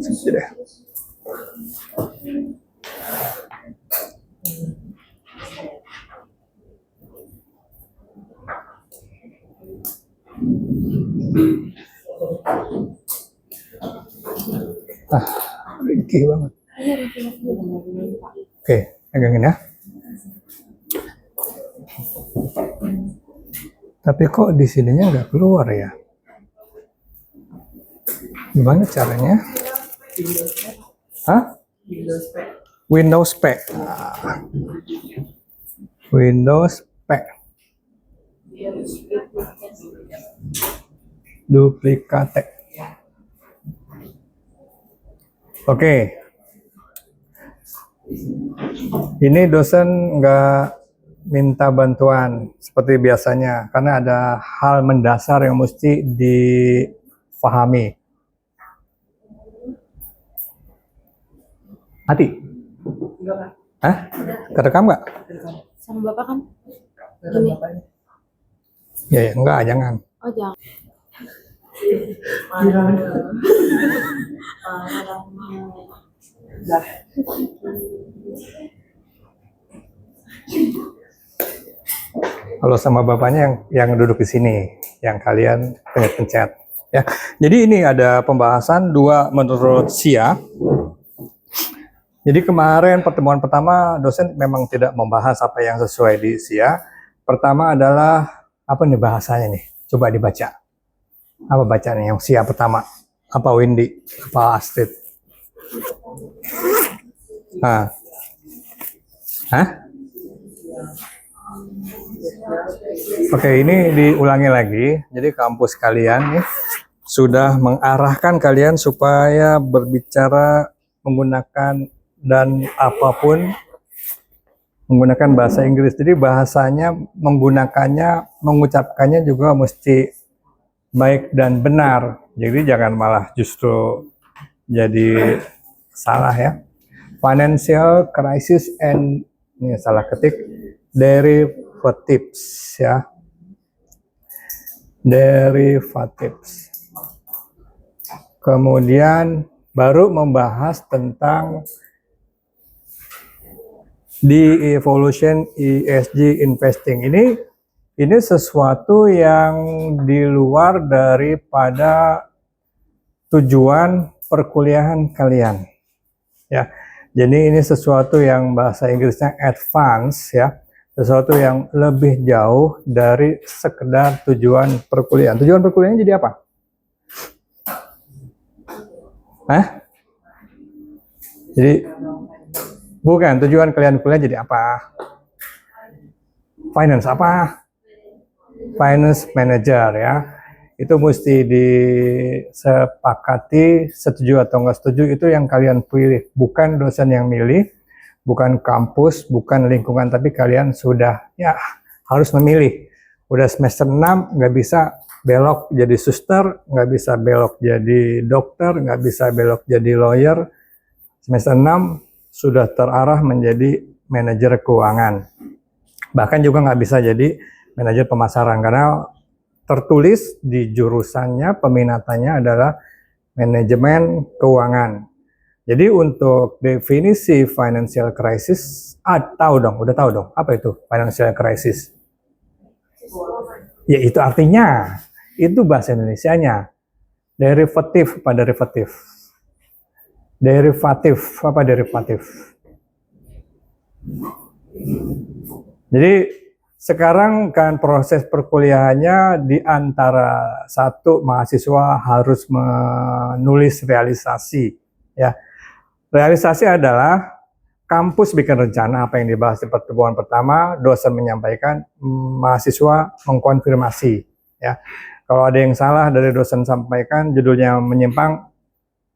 Sudah. Ringkih banget. Oke, pegangin ya. Tapi kok di sininya nggak keluar ya? Gimana caranya? Hah? Windows P. Windows P. Duplikate. Oke. Ini dosen nggak minta bantuan seperti biasanya karena ada hal mendasar yang mesti difahami. Hati? Enggak, Pak. Hah? Kerekam nggak? Sama Bapak kan? Gini. Ya, enggak, jangan. Oh, jangan. Kalau sama bapaknya yang duduk di sini, yang kalian pencet-pencet. Ya, jadi ini ada pembahasan dua menurut SIA. Jadi kemarin pertemuan pertama dosen memang tidak membahas apa yang sesuai di SIA. Pertama adalah apa nih bahasanya nih? Coba dibaca. Apa bacanya yang SIA pertama? Apa Windy? Apa Astrid? Hah? Oke, ini diulangi lagi. Jadi kampus kalian nih sudah mengarahkan kalian supaya berbicara menggunakan dan apapun menggunakan bahasa Inggris. Jadi bahasanya, menggunakannya, mengucapkannya juga mesti baik dan benar. Jadi jangan malah justru jadi salah ya. Financial crisis and ini salah ketik derivatives ya. Derivatives. Kemudian baru membahas tentang di evolution ESG investing. Ini sesuatu yang di luar daripada tujuan perkuliahan kalian. Ya. Jadi ini sesuatu yang bahasa Inggrisnya advance ya. Sesuatu yang lebih jauh dari sekedar tujuan perkuliahan. Tujuan perkuliahan jadi apa? Hah? Jadi bukan, tujuan kalian kuliah jadi apa? Finance apa? Finance manager ya. Itu mesti disepakati, setuju atau enggak setuju, itu yang kalian pilih. Bukan dosen yang milih, bukan kampus, bukan lingkungan, tapi kalian sudah ya harus memilih. Udah semester 6 nggak bisa belok jadi suster, nggak bisa belok jadi dokter, nggak bisa belok jadi lawyer. Semester 6 sudah terarah menjadi manajer keuangan. Bahkan juga nggak bisa jadi manajer pemasaran karena tertulis di jurusannya, peminatannya adalah manajemen keuangan. Jadi untuk definisi financial crisis, udah tahu dong, apa itu financial crisis? Ya itu artinya, itu bahasa Indonesianya. Derivatif, apa derivatif? Derivatif, apa derivatif? Jadi sekarang kan proses perkuliahannya di antara satu mahasiswa harus menulis realisasi ya. Realisasi adalah kampus bikin rencana apa yang dibahas di pertemuan pertama, dosen menyampaikan, mahasiswa mengkonfirmasi ya. Kalau ada yang salah dari dosen sampaikan, judulnya menyimpang,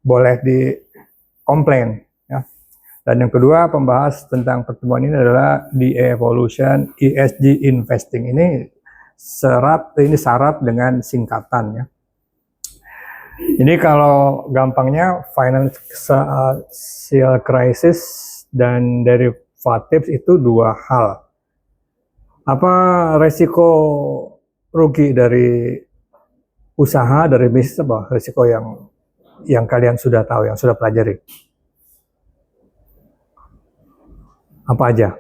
boleh dikomplain ya. Dan yang kedua, pembahas tentang pertemuan ini adalah di evolution ESG investing. Ini syarat dengan singkatan ya. Ini kalau gampangnya financial crisis dan derivatives itu dua hal. Apa resiko rugi dari usaha, dari bisnis, apa resiko yang kalian sudah tahu, yang sudah pelajari? Apa aja?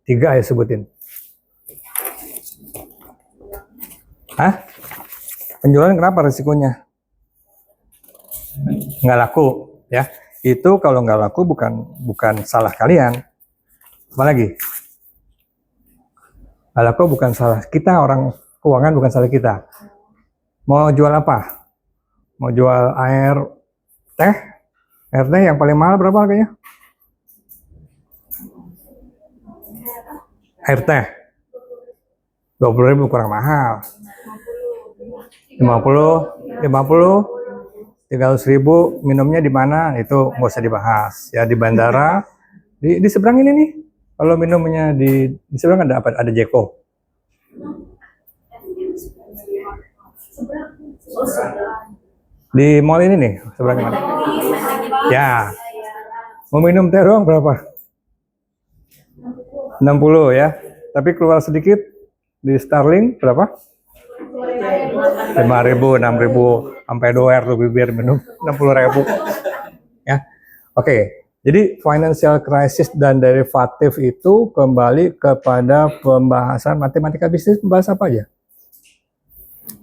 3 ya sebutin. Hah? Penjualan kenapa resikonya? Nggak laku, ya. Itu kalau nggak laku bukan salah kalian. Apalagi? Nggak laku bukan salah kita, orang keuangan bukan salah kita. Mau jual apa? Mau jual air teh? Air teh yang paling mahal berapa harganya? Air teh 20.000 kurang mahal. 50, 300.000 minumnya di mana? Itu nggak usah dibahas. Ya di bandara, di seberang ini nih. Kalau minumnya di seberang ada apa? Ada Jeko. Di mall ini nih, seberang mana? Ya. Mau minum teh doang berapa? 60 ya. Tapi keluar sedikit di Starling berapa? 5.000, 6.000 sampai doer tuh bibir minum 60.000. Ya. Oke. Jadi financial crisis dan derivatif itu kembali kepada pembahasan matematika bisnis. Membahas apa aja?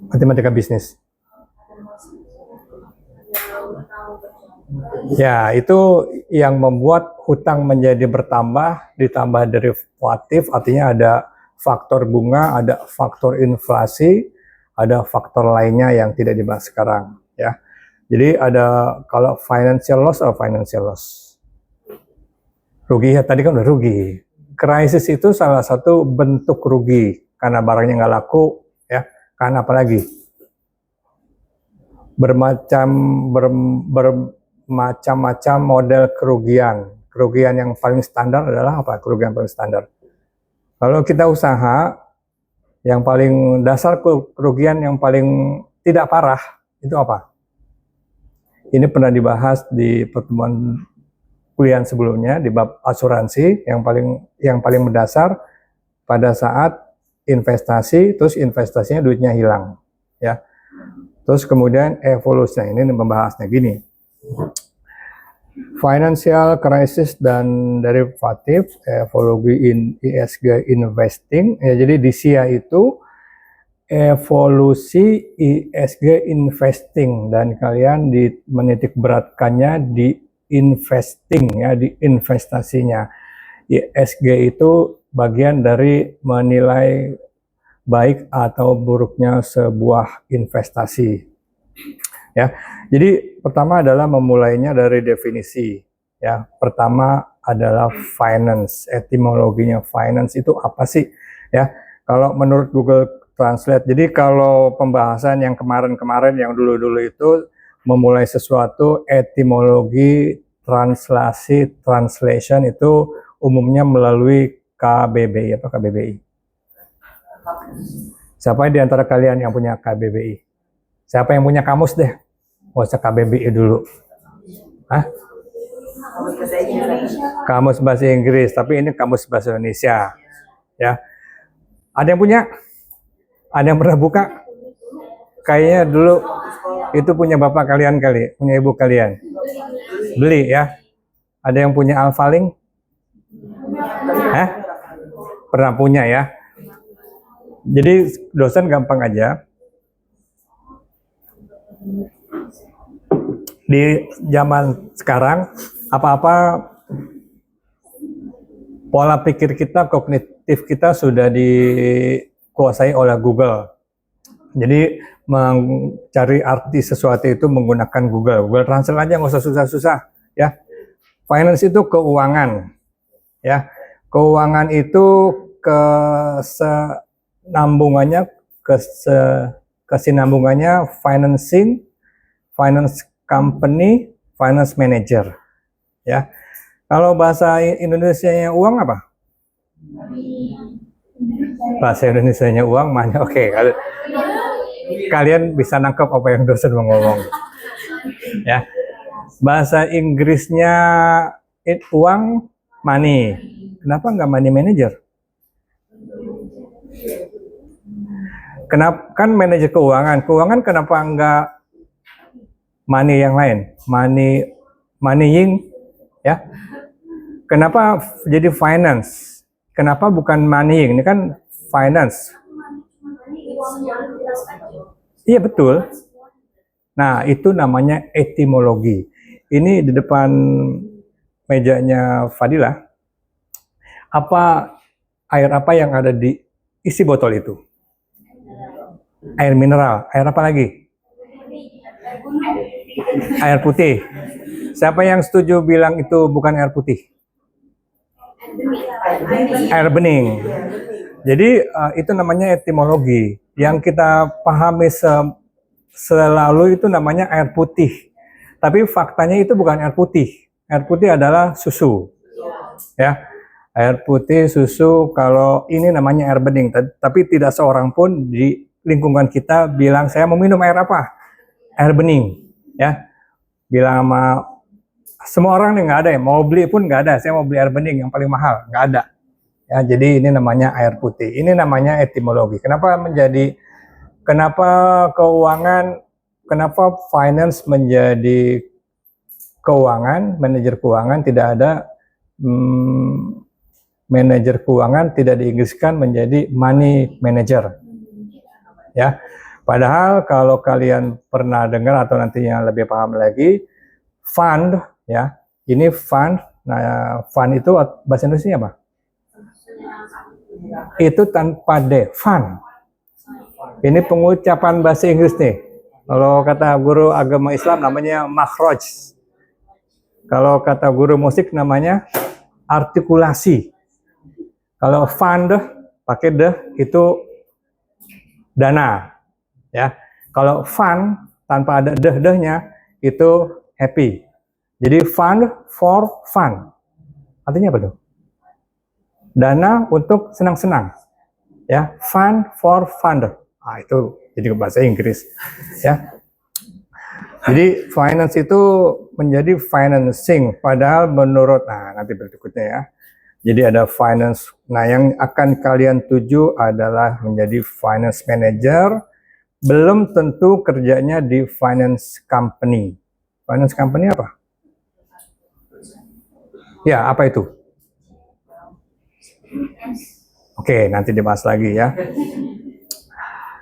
Matematika bisnis. Ya, itu yang membuat hutang menjadi bertambah, ditambah derivatif, artinya ada faktor bunga, ada faktor inflasi, ada faktor lainnya yang tidak dibahas sekarang. Ya, jadi ada kalau financial loss atau financial loss. Rugi ya, tadi kan udah rugi. Krisis itu salah satu bentuk rugi karena barangnya nggak laku, ya. Karena apa lagi? Bermacam-macam model kerugian. Kerugian yang paling standar adalah apa? Kerugian paling standar. Kalau kita usaha, yang paling dasar kerugian yang paling tidak parah itu apa? Ini pernah dibahas di pertemuan kuliah sebelumnya di bab asuransi. Yang paling mendasar pada saat investasi, terus investasinya duitnya hilang, ya. Terus kemudian evolusinya, ini membahasnya gini. Financial crisis dan derivatif, evolusi ISG investing. Ya, jadi DCA itu evolusi ISG investing dan kalian menitik beratkannya di investing, ya, di investasinya. ISG itu bagian dari menilai baik atau buruknya sebuah investasi. Ya, jadi pertama adalah memulainya dari definisi. Ya, pertama adalah finance. Etimologinya finance itu apa sih? Ya, kalau menurut Google Translate. Jadi kalau pembahasan yang kemarin-kemarin, yang dulu-dulu itu memulai sesuatu, etimologi, translasi, translation itu umumnya melalui KBBI. Apa KBBI? Siapa di antara kalian yang punya KBBI? Siapa yang punya kamus deh? Nggak usah KBBI dulu. Hah? Kamus bahasa Inggris, tapi ini kamus bahasa Indonesia. Ya. Ada yang punya? Ada yang pernah buka? Kayaknya dulu itu punya bapak kalian kali, punya ibu kalian. Beli ya. Ada yang punya Alphalink? Hah? Pernah punya ya. Jadi dosen gampang aja. Di zaman sekarang, apa-apa pola pikir kita, kognitif kita sudah dikuasai oleh Google. Jadi mencari arti sesuatu itu menggunakan Google. Google Translate aja, nggak usah susah-susah. Ya, finance itu keuangan. Ya, keuangan itu kesinambungannya financing, finance company, finance manager. Ya, kalau bahasa Indonesianya uang apa? Bahasa Indonesianya uang mana? Oke, kalian bisa nangkep apa yang dosen mau ngomong. Ya, bahasa Inggrisnya uang money. Kenapa nggak money manager? Kenapa kan manajer keuangan? Keuangan kenapa enggak money yang lain? Moneying, ya. Kenapa jadi finance? Kenapa bukan moneying? Ini kan finance. Iya betul. Nah, itu namanya etimologi. Ini di depan mejanya Fadilah. Air apa yang ada di isi botol itu? Air mineral. Air apa lagi? Air putih. Siapa yang setuju bilang itu bukan air putih? Air bening. Jadi itu namanya etimologi. Yang kita pahami selalu itu namanya air putih. Tapi faktanya itu bukan air putih. Air putih adalah susu. Ya. Air putih, susu, kalau ini namanya air bening. Tapi tidak seorang pun di lingkungan kita bilang saya mau minum air apa? Air bening. Ya. Bilang sama semua orang nih nggak ada ya. Mau beli pun nggak ada. Saya mau beli air bening yang paling mahal. Nggak ada. Ya, jadi ini namanya air putih. Ini namanya etimologi. Kenapa keuangan, kenapa finance menjadi keuangan, manajer keuangan, tidak ada manajer keuangan tidak diinggriskan menjadi money manager. Ya. Padahal kalau kalian pernah dengar atau nantinya lebih paham lagi, fund, ya. Ini fund. Nah, fund itu bahasa Indonesia apa? Itu tanpa D, fun. Ini pengucapan bahasa Inggris nih. Kalau kata guru agama Islam namanya makhraj. Kalau kata guru musik namanya artikulasi. Kalau fund pakai D itu dana, ya. Kalau fun tanpa ada deh-dehnya itu happy. Jadi fund for fun. Artinya apa tuh? Dana untuk senang-senang, ya, fun for funder. Ah, itu jadi bahasa Inggris, ya. Jadi finance itu menjadi financing, padahal menurut, nanti berikutnya ya. Jadi ada finance. Nah, yang akan kalian tuju adalah menjadi finance manager. Belum tentu kerjanya di finance company. Finance company apa? Ya, apa itu? Oke, nanti dibahas lagi ya.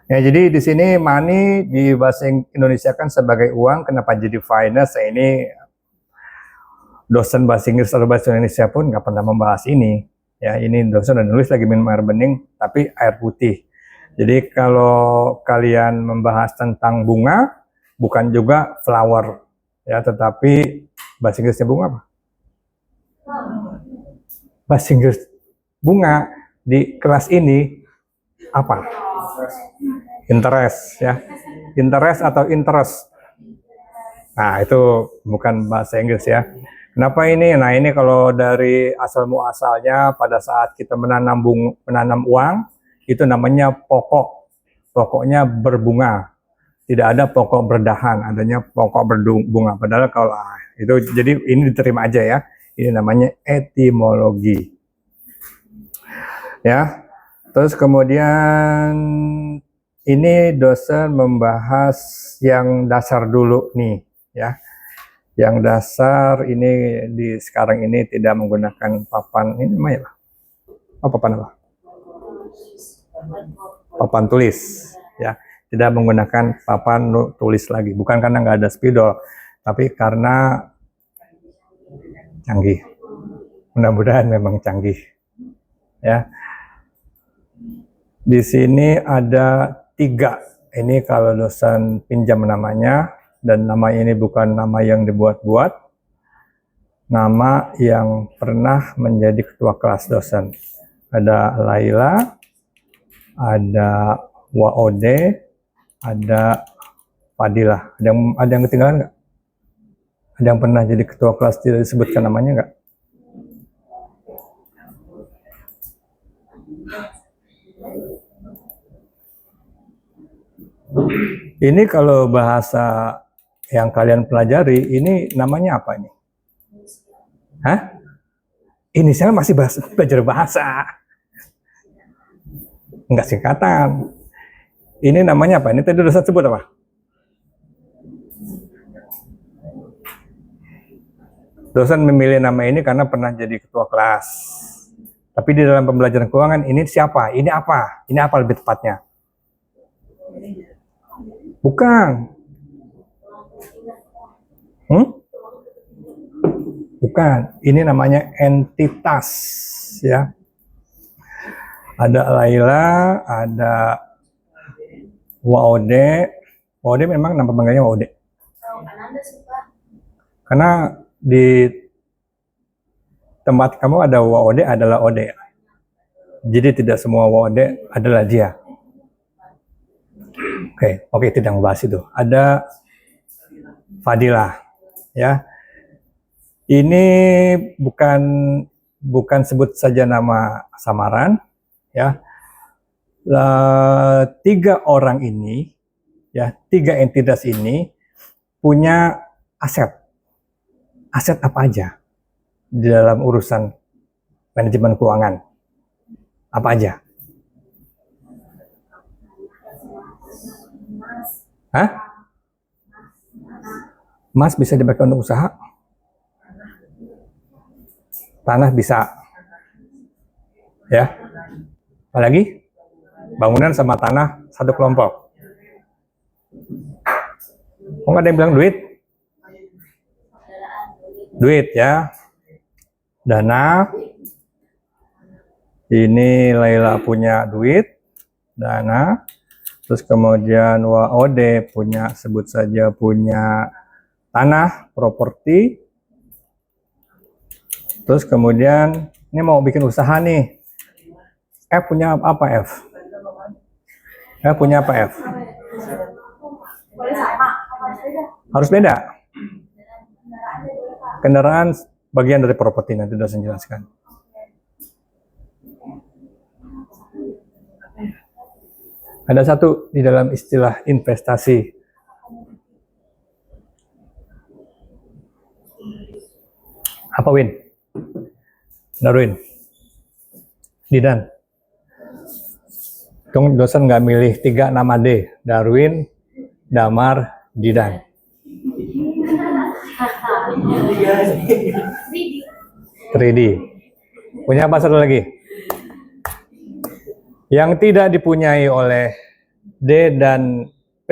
Ya, jadi di sini money di bahasa Indonesia kan sebagai uang. Kenapa jadi finance? Ini dosen bahasa Inggris atau bahasa Indonesia pun nggak pernah membahas ini. Ya, ini dosen udah nulis lagi minum air bening, tapi air putih. Jadi kalau kalian membahas tentang bunga, bukan juga flower, ya, tetapi bahasa Inggrisnya bunga apa? Bahasa Inggris bunga di kelas ini apa? Interest, ya. Interest atau interest. Nah, itu bukan bahasa Inggris ya. Kenapa ini? Nah, ini kalau dari asal muasalnya pada saat kita menanam uang, itu namanya pokok. Pokoknya berbunga. Tidak ada pokok berdahan, adanya pokok berbunga. Padahal kalau itu, jadi ini diterima aja ya. Ini namanya etimologi. Ya. Terus kemudian ini dosen membahas yang dasar dulu nih, ya. Yang dasar ini sekarang ini tidak menggunakan papan, ini namanya apa? Oh, papan apa? Papan tulis, ya. Tidak menggunakan papan tulis lagi. Bukan karena nggak ada spidol, tapi karena canggih. Mudah-mudahan memang canggih, ya. Di sini ada 3. Ini kalau dosen pinjam namanya, dan nama ini bukan nama yang dibuat-buat. Nama yang pernah menjadi ketua kelas dosen. Ada Laila, ada Waode, ada Fadilah. Ada yang ketinggalan nggak? Ada yang pernah jadi ketua kelas tidak disebutkan namanya nggak? Ini kalau bahasa yang kalian pelajari, ini namanya apa ini? Hah? Inisial masih belajar bahasa. Enggak singkatan. Ini namanya apa? Ini tadi dosen sebut apa? Dosen memilih nama ini karena pernah jadi ketua kelas. Tapi di dalam pembelajaran keuangan ini siapa? Ini apa? Ini apa lebih tepatnya? Bukan. Bukan. Ini namanya entitas, ya. Ada Laila, ada Waode. Waode memang nama panggilnya Waode. Karena di tempat kamu ada Waode adalah Ode. Jadi tidak semua Waode adalah dia. Oke, tidak membahas itu. Ada Fadilah, ya. Ini bukan sebut saja nama samaran, ya. 3 orang ini, ya, 3 entitas ini punya aset. Aset apa aja di dalam urusan manajemen keuangan? Apa aja? Hah? Emas bisa dipakai untuk usaha? Tanah bisa. Ya. Apalagi? Bangunan sama tanah satu kelompok. Oh, nggak ada yang bilang duit? Duit, ya. Dana. Ini Laila punya duit. Dana. Terus kemudian Waode punya, sebut saja punya tanah, properti. Terus kemudian ini mau bikin usaha nih. F punya apa F? F punya apa F? Harus beda. Kendaraan bagian dari properti, nanti sudah saya jelaskan. Ada satu di dalam istilah investasi. Apa Win? Darwin? Didan? Tunggu, dosen nggak milih 3 nama D. Darwin, Damar, Didan. 3D. Punya apa satu lagi? Yang tidak dipunyai oleh D dan P,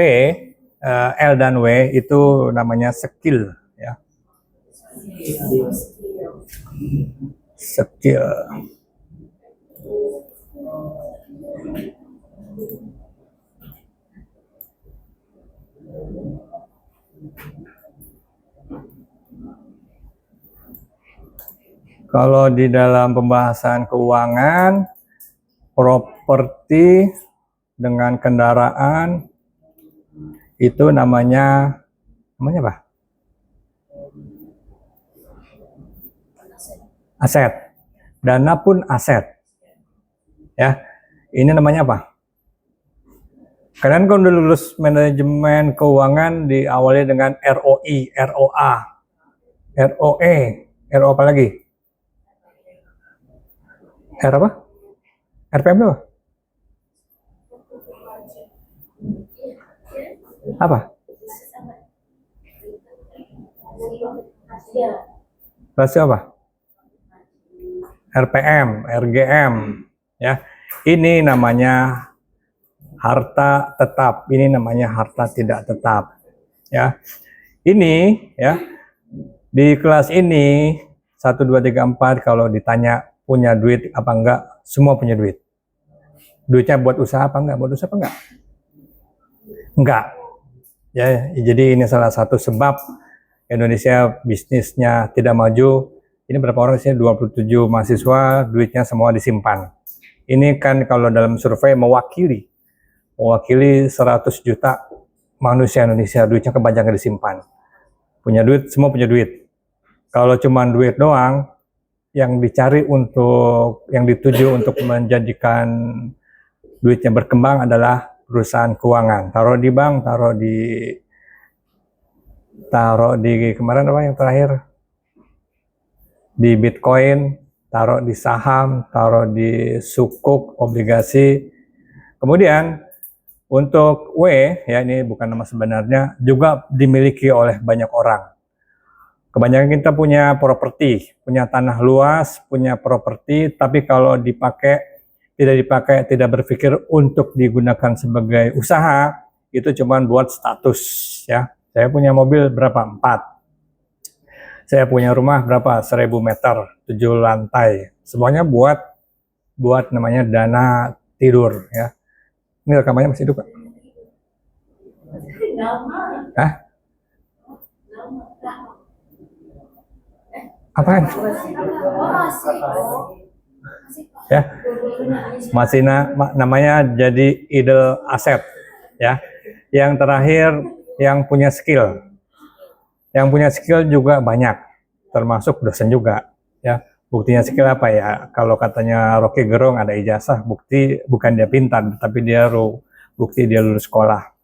L dan W itu namanya skill, ya. Skill. Kalau di dalam pembahasan keuangan, properti dengan kendaraan itu namanya apa? Aset. Dana pun aset. Ya. Ini namanya apa? Kalian kan udah lulus manajemen keuangan diawali dengan ROI, ROA, ROE, RO apa lagi? R apa? RPM apa? Apa? Rasio apa? RPM, RGM, ya. Ini namanya harta tetap, ini namanya harta tidak tetap, ya. Ini, ya, di kelas ini 1, 2, 3, 4 kalau ditanya punya duit apa enggak, semua punya duit. Duitnya buat usaha apa enggak? Buat usaha apa enggak? Enggak. Ya, jadi ini salah satu sebab Indonesia bisnisnya tidak maju. Ini berapa orang sih? 27 mahasiswa, duitnya semua disimpan. Ini kan kalau dalam survei mewakili 100 juta manusia Indonesia, duitnya kebanyakan disimpan. Punya duit, semua punya duit. Kalau cuma duit doang, yang dicari yang dituju untuk menjadikan duitnya berkembang adalah perusahaan keuangan. Taruh di bank, taruh di kemarin apa yang terakhir? Di Bitcoin, taruh di saham, taruh di sukuk, obligasi. Kemudian Untuk W, ya ini bukan nama sebenarnya, juga dimiliki oleh banyak orang. Kebanyakan kita punya properti, punya tanah luas, punya properti, tapi kalau tidak dipakai, tidak berpikir untuk digunakan sebagai usaha, itu cuma buat status, ya. Saya punya mobil berapa? 4. Saya punya rumah berapa? 1000 meter, 7 lantai. Semuanya buat namanya dana tidur, ya. Ini rekamannya masih hidup, Kak? Hah? Apaan? Ya, masih namanya jadi idle aset, ya. Yang terakhir, yang punya skill. Yang punya skill juga banyak, termasuk dosen juga, ya. Buktinya skill apa ya? Kalau katanya Rocky Gerung ada ijazah, bukti bukan dia pintar, tapi bukti dia lulus sekolah.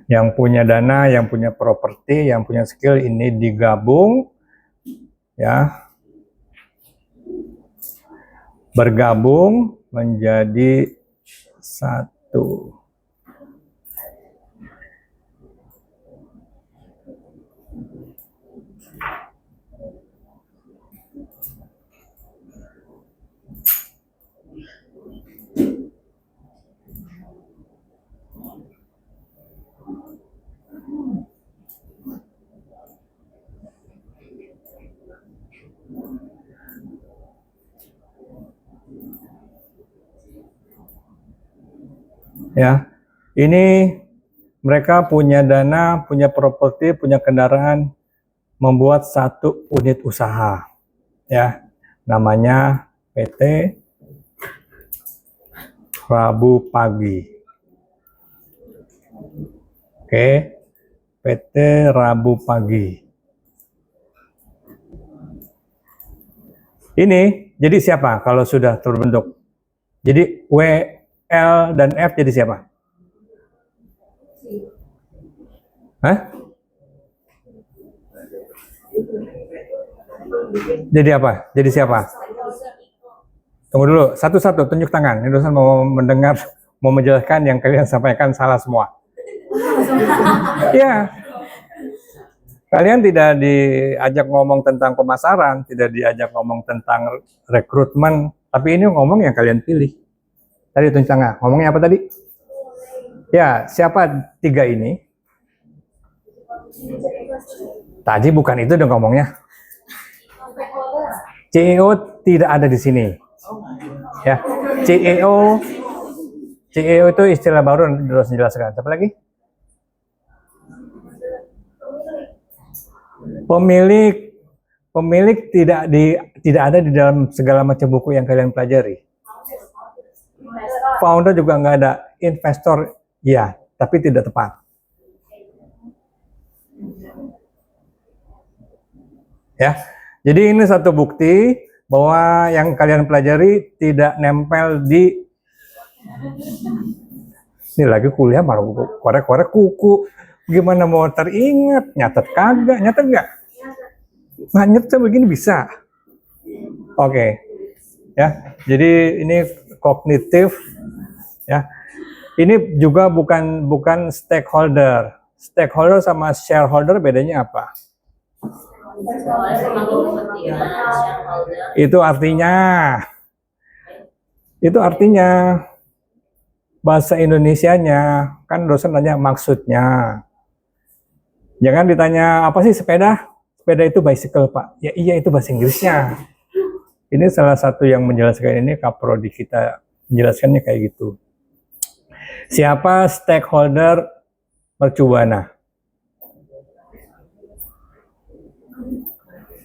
Yang punya dana, yang punya properti, yang punya skill ini digabung, ya, bergabung menjadi satu. Ya, ini mereka punya dana, punya properti, punya kendaraan, membuat satu unit usaha, ya, namanya PT Rabu Pagi. Oke, PT Rabu Pagi. Ini jadi siapa kalau sudah terbentuk? Jadi W, L, dan F jadi siapa? Hah? Jadi apa? Jadi siapa? Tunggu dulu, satu-satu tunjuk tangan. Ini dosen mau mendengar, mau menjelaskan yang kalian sampaikan salah semua. Ya, kalian tidak diajak ngomong tentang pemasaran, tidak diajak ngomong tentang rekrutmen, tapi ini ngomong yang kalian pilih. Tadi tunjuk tangan, ngomongnya apa tadi? Ya, siapa 3 ini? Tadi bukan itu dong ngomongnya. CEO tidak ada di sini. Ya, CEO itu istilah baru harus dijelaskan. Apa lagi? Pemilik tidak ada di dalam segala macam buku yang kalian pelajari. Founder juga nggak ada. Investor ya, tapi tidak tepat. Ya, jadi ini satu bukti bahwa yang kalian pelajari tidak nempel di. Ini lagi kuliah malah korek-korek kuku. Gimana mau teringat? Nyatet kagak? Nyatet nggak? Nggak nyatet begini bisa. Oke. Ya, jadi ini kognitif. Ya, ini juga bukan stakeholder. Stakeholder sama shareholder bedanya apa? Itu artinya bahasa Indonesianya, kan dosen nanya maksudnya. Jangan ditanya apa sih sepeda? Sepeda itu bicycle, Pak. Ya iya, itu bahasa Inggrisnya. Ini salah satu yang menjelaskan ini, kaprodi kita menjelaskannya kayak gitu. Siapa stakeholder Mercubuana?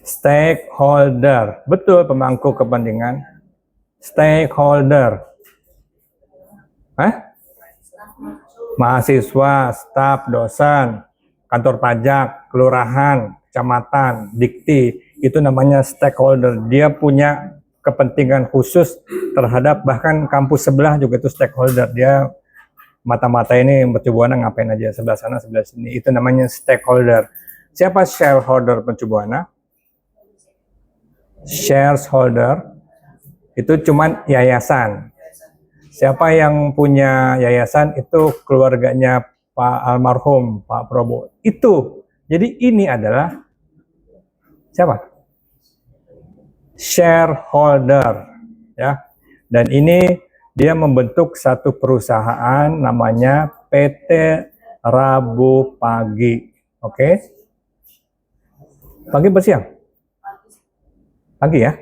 Stakeholder, betul, pemangku kepentingan. Stakeholder. Hah? Mahasiswa, staf, dosen, kantor pajak, kelurahan, kecamatan, dikti, itu namanya stakeholder. Dia punya kepentingan khusus terhadap bahkan kampus sebelah juga itu stakeholder. Dia mata-mata ini Mercubuana ngapain aja, sebelah sana, sebelah sini. Itu namanya stakeholder. Siapa shareholder Mercubuana? Shareholder itu cuman yayasan. Siapa yang punya yayasan itu keluarganya Pak almarhum Pak Prabowo. Itu. Jadi ini adalah siapa? Shareholder, ya. Dan ini dia membentuk satu perusahaan namanya PT Rabu Pagi. Oke? Pagi bersiang? Pagi ya?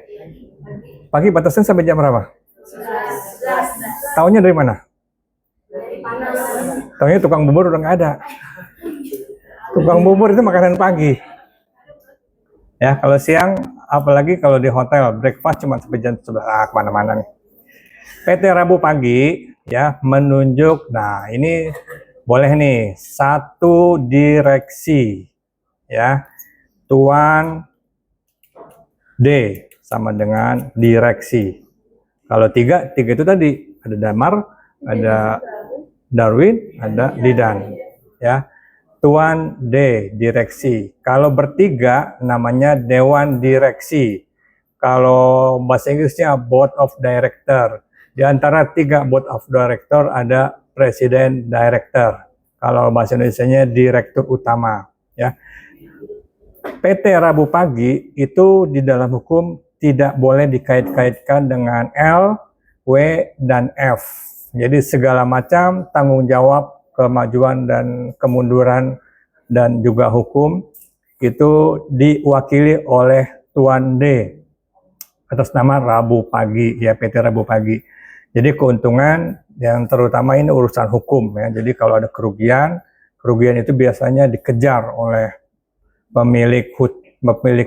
Pagi batasan sampai jam berapa? Tahunya dari mana? Tahunya tukang bubur udah nggak ada. Tukang bubur itu makanan pagi. Ya, kalau siang, apalagi kalau di hotel, breakfast cuma sampai jam 11, kemana-mana nih. PT Rabu Pagi, ya, menunjuk, nah ini boleh nih, satu direksi, ya, Tuan D sama dengan direksi. Kalau tiga itu tadi, ada Damar, ada Darwin, ada Didan, ya. Tuan D, direksi. Kalau bertiga namanya Dewan Direksi. Kalau bahasa Inggrisnya Board of Director. Di antara tiga Board of Director ada Presiden Director. Kalau bahasa Indonesianya Direktur Utama. Ya. PT Rabu Pagi itu di dalam hukum tidak boleh dikait-kaitkan dengan L, W, dan F. Jadi segala macam tanggung jawab kemajuan dan kemunduran dan juga hukum itu diwakili oleh Tuan D atas nama Rabu Pagi, ya, PT Rabu Pagi. Jadi keuntungan yang terutama ini urusan hukum, ya. Jadi kalau ada kerugian itu biasanya dikejar oleh pemilik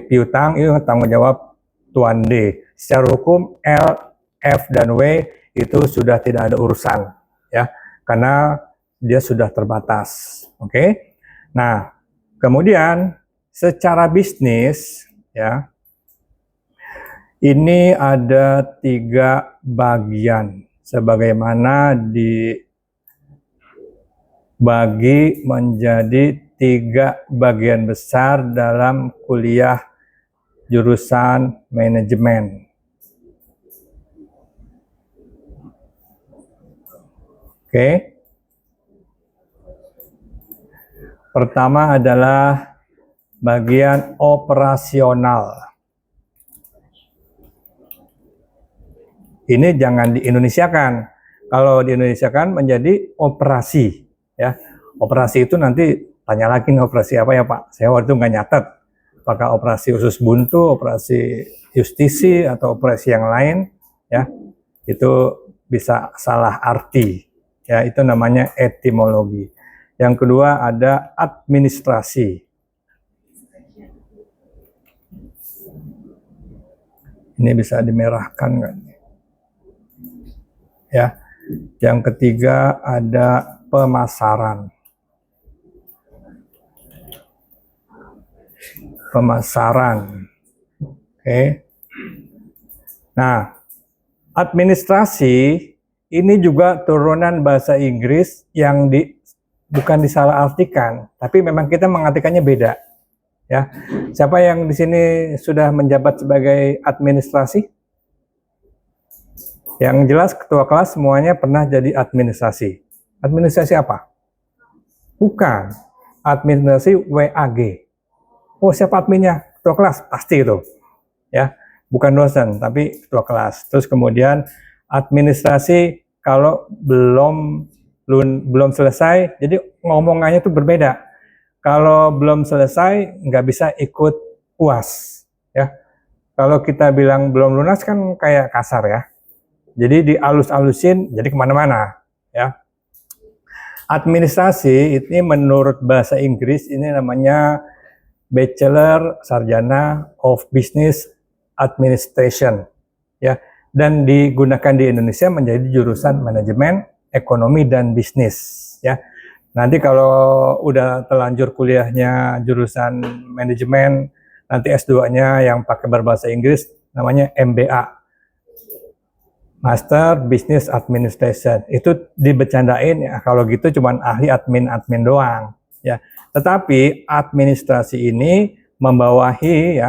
piutang, itu tanggung jawab Tuan D. Secara hukum L, F, dan W itu sudah tidak ada urusan, ya, karena dia sudah terbatas. Oke. Nah, kemudian secara bisnis, ya, ini ada 3 bagian sebagaimana dibagi menjadi 3 bagian besar dalam kuliah jurusan manajemen. Oke. Pertama adalah bagian operasional. Ini jangan di-Indonesiakan. Kalau di-Indonesiakan menjadi operasi, ya. Operasi itu nanti tanya lagi nih, operasi apa ya Pak? Saya waktu itu nggak nyatet. Apakah operasi usus buntu, operasi justisi, atau operasi yang lain, ya. Itu bisa salah arti, ya. Itu namanya etimologi. Yang kedua ada administrasi. Ini bisa dimerahkan nggak? Ya. Yang ketiga ada pemasaran. Pemasaran. Oke. Nah, administrasi ini juga turunan bahasa Inggris yang bukan disalahartikan, tapi memang kita mengartikannya beda. Ya, siapa yang di sini sudah menjabat sebagai administrasi? Yang jelas ketua kelas semuanya pernah jadi administrasi. Administrasi apa? Bukan. Administrasi WAG. Oh, siapa adminnya? Ketua kelas, pasti itu. Ya, bukan dosen, tapi ketua kelas. Terus kemudian administrasi kalau belum selesai, jadi ngomongannya itu berbeda. Kalau belum selesai, nggak bisa ikut UAS, ya. Kalau kita bilang belum lunas kan kayak kasar, ya. Jadi dialus-alusin, jadi kemana-mana, ya. Administrasi ini menurut bahasa Inggris ini namanya Bachelor Sarjana of Business Administration, ya. Dan digunakan di Indonesia menjadi jurusan manajemen, ekonomi, dan bisnis, ya. Nanti kalau udah terlanjur kuliahnya jurusan manajemen, nanti S2-nya yang pakai berbahasa Inggris namanya MBA, Master Business Administration. Itu dibecandain, ya, kalau gitu cuman ahli admin doang, ya. Tetapi administrasi ini membawahi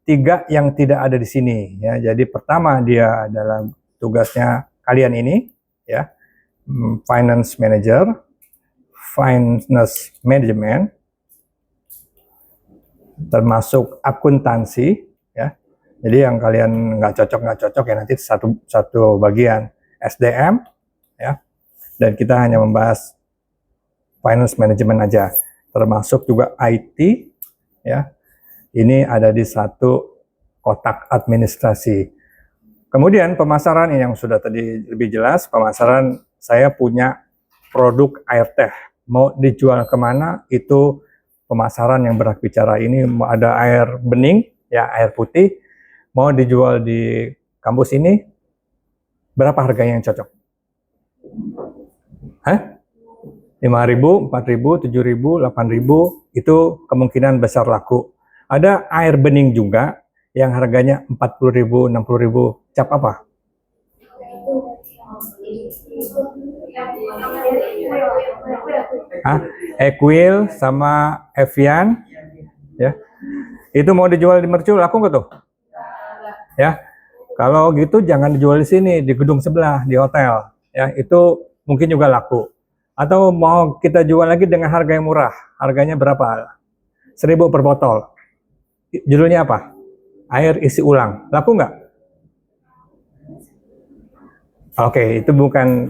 3 yang tidak ada di sini, ya. Jadi pertama dia adalah tugasnya kalian ini, ya, finance manager, finance management, termasuk akuntansi, ya. Jadi yang kalian nggak cocok ya nanti satu bagian SDM, ya. Dan kita hanya membahas finance management aja, termasuk juga IT, ya. Ini ada di satu kotak administrasi. Kemudian pemasaran yang sudah tadi lebih jelas, pemasaran saya punya produk air teh. Mau dijual kemana itu pemasaran yang berhak bicara. Ini ada air bening, ya air putih. Mau dijual di kampus ini, berapa harganya yang cocok? Hah? 5.000, 4.000, 7.000, 8.000 itu kemungkinan besar laku. Ada air bening juga yang harganya 40.000, 60.000. Cap apa? Equil sama Evian, ya. Itu mau dijual di Mercu, laku nggak tuh? Ya. Kalau gitu jangan dijual di sini, di gedung sebelah, di hotel. Ya, itu mungkin juga laku. Atau mau kita jual lagi dengan harga yang murah. Harganya berapa? 1.000 per botol. Judulnya apa? Air isi ulang. Laku nggak? Oke, itu bukan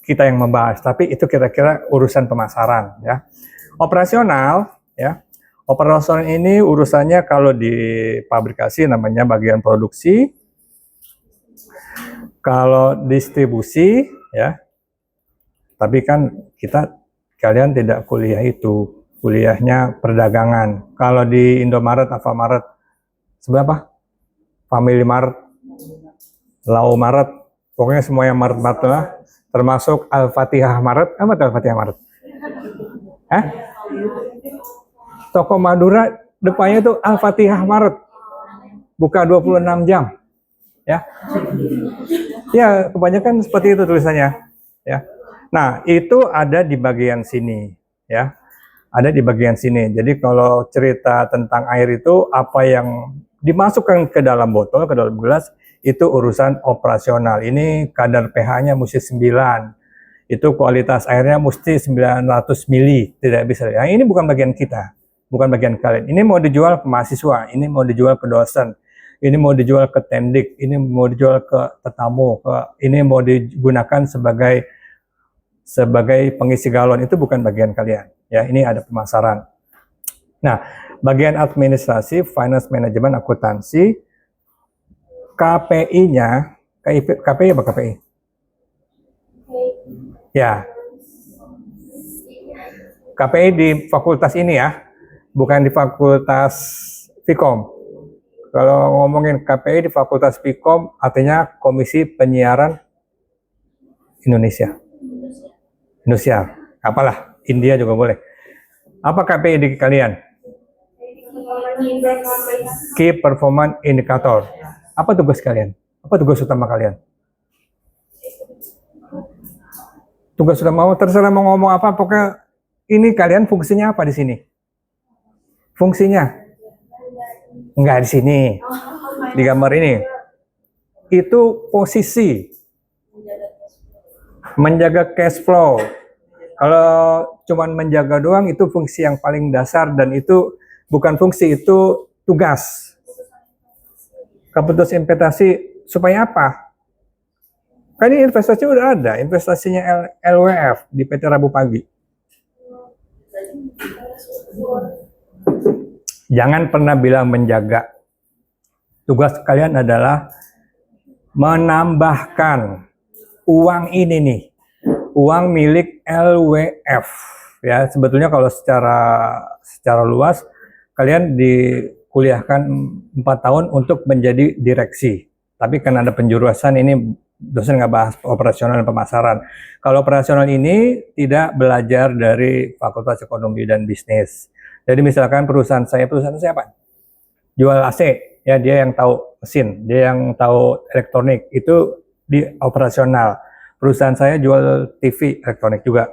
kita yang membahas, tapi itu kira-kira urusan pemasaran, ya. Operasional, ya. Operasional ini urusannya kalau di pabrikasi namanya bagian produksi. Kalau distribusi, ya. Tapi kan kalian tidak kuliah itu, kuliahnya perdagangan. Kalau di Indomaret, Alfamaret, seberapa? Family Mart, Lau Maret, pokoknya semua yang Maret lah, termasuk Al-Fatihah Maret. Apa tuh Al-Fatihah Maret? Toko Madura depannya tuh Al-Fatihah Maret, buka 26 jam, ya. Ya, kebanyakan seperti itu tulisannya, ya. Nah, itu ada di bagian sini, ya. Ada di bagian sini. Jadi kalau cerita tentang air itu apa yang dimasukkan ke dalam botol, ke dalam gelas, itu urusan operasional. Ini kadar pH-nya mesti 9. Itu kualitas airnya mesti 900 mili, tidak bisa. Yang ini bukan bagian kita, bukan bagian kalian. Ini mau dijual ke mahasiswa, ini mau dijual ke dosen, ini mau dijual ke tendik, ini mau dijual ke tetamu, ini mau digunakan sebagai pengisi galon. Itu bukan bagian kalian, ya. Ini ada pemasaran. Nah, bagian administrasi, finance management, akuntansi, KPI-nya, KPI apa KPI? Ya, KPI di fakultas ini ya, bukan di fakultas Vkom. Kalau ngomongin KPI di fakultas Vkom, artinya Komisi Penyiaran Indonesia. Apalah, India juga boleh. Apa KPI di kalian? Key Performance Indicator. Apa tugas kalian? Apa tugas utama kalian? Tugas utama, terserah mau ngomong apa, pokoknya ini kalian fungsinya apa di sini? Fungsinya? Enggak di sini. Di gambar ini. Itu posisi. Menjaga cash flow. Kalau cuman menjaga doang itu fungsi yang paling dasar, dan itu bukan fungsi, itu tugas. Keputusan investasi supaya apa? Kan ini investasi udah ada, investasinya LWF di PT Rabu Pagi. Jangan pernah bilang menjaga. Tugas kalian adalah menambahkan uang ini nih, uang milik LWF, ya. Sebetulnya kalau secara luas kalian dikuliahkan 4 tahun untuk menjadi direksi, tapi kan ada penjurusan ini dosen nggak bahas operasional dan pemasaran. Kalau operasional ini tidak belajar dari Fakultas Ekonomi dan Bisnis. Jadi misalkan perusahaan saya apa? Jual AC, ya, dia yang tahu mesin, dia yang tahu elektronik, itu di operasional. Perusahaan saya jual TV elektronik juga.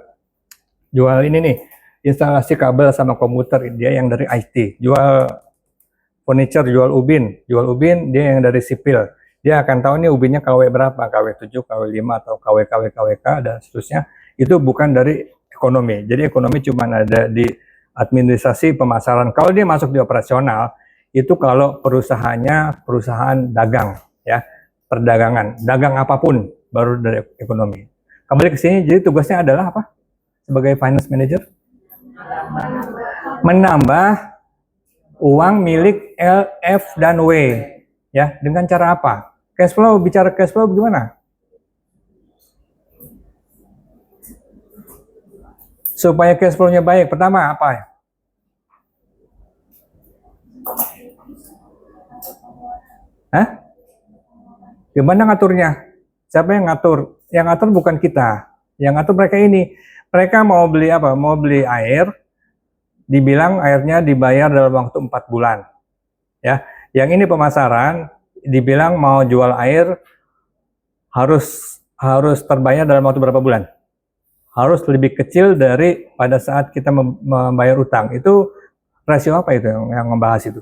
Jual ini nih, instalasi kabel sama komputer, dia yang dari IT. Jual furniture, jual ubin, dia yang dari sipil. Dia akan tahu nih ubinnya KW berapa, KW 7, KW 5 atau KWK dan seterusnya. Itu bukan dari ekonomi. Jadi ekonomi cuma ada di administrasi pemasaran. Kalau dia masuk di operasional, itu kalau perusahaannya perusahaan dagang, ya, perdagangan, dagang apapun baru dari ekonomi. Kembali ke sini, jadi tugasnya adalah apa? Sebagai finance manager? Menambah uang milik L, F, dan W. Ya, dengan cara apa? Cash flow, bicara cash flow gimana? Supaya cash flow-nya baik, pertama apa ya? Hah? Gimana ngaturnya? Siapa yang ngatur? Yang ngatur bukan kita. Yang ngatur mereka ini. Mereka mau beli apa? Mau beli air, dibilang airnya dibayar dalam waktu 4 bulan. Ya, yang ini pemasaran, dibilang mau jual air harus terbayar dalam waktu berapa bulan? Harus lebih kecil dari pada saat kita membayar utang. Itu rasio apa itu yang membahas itu?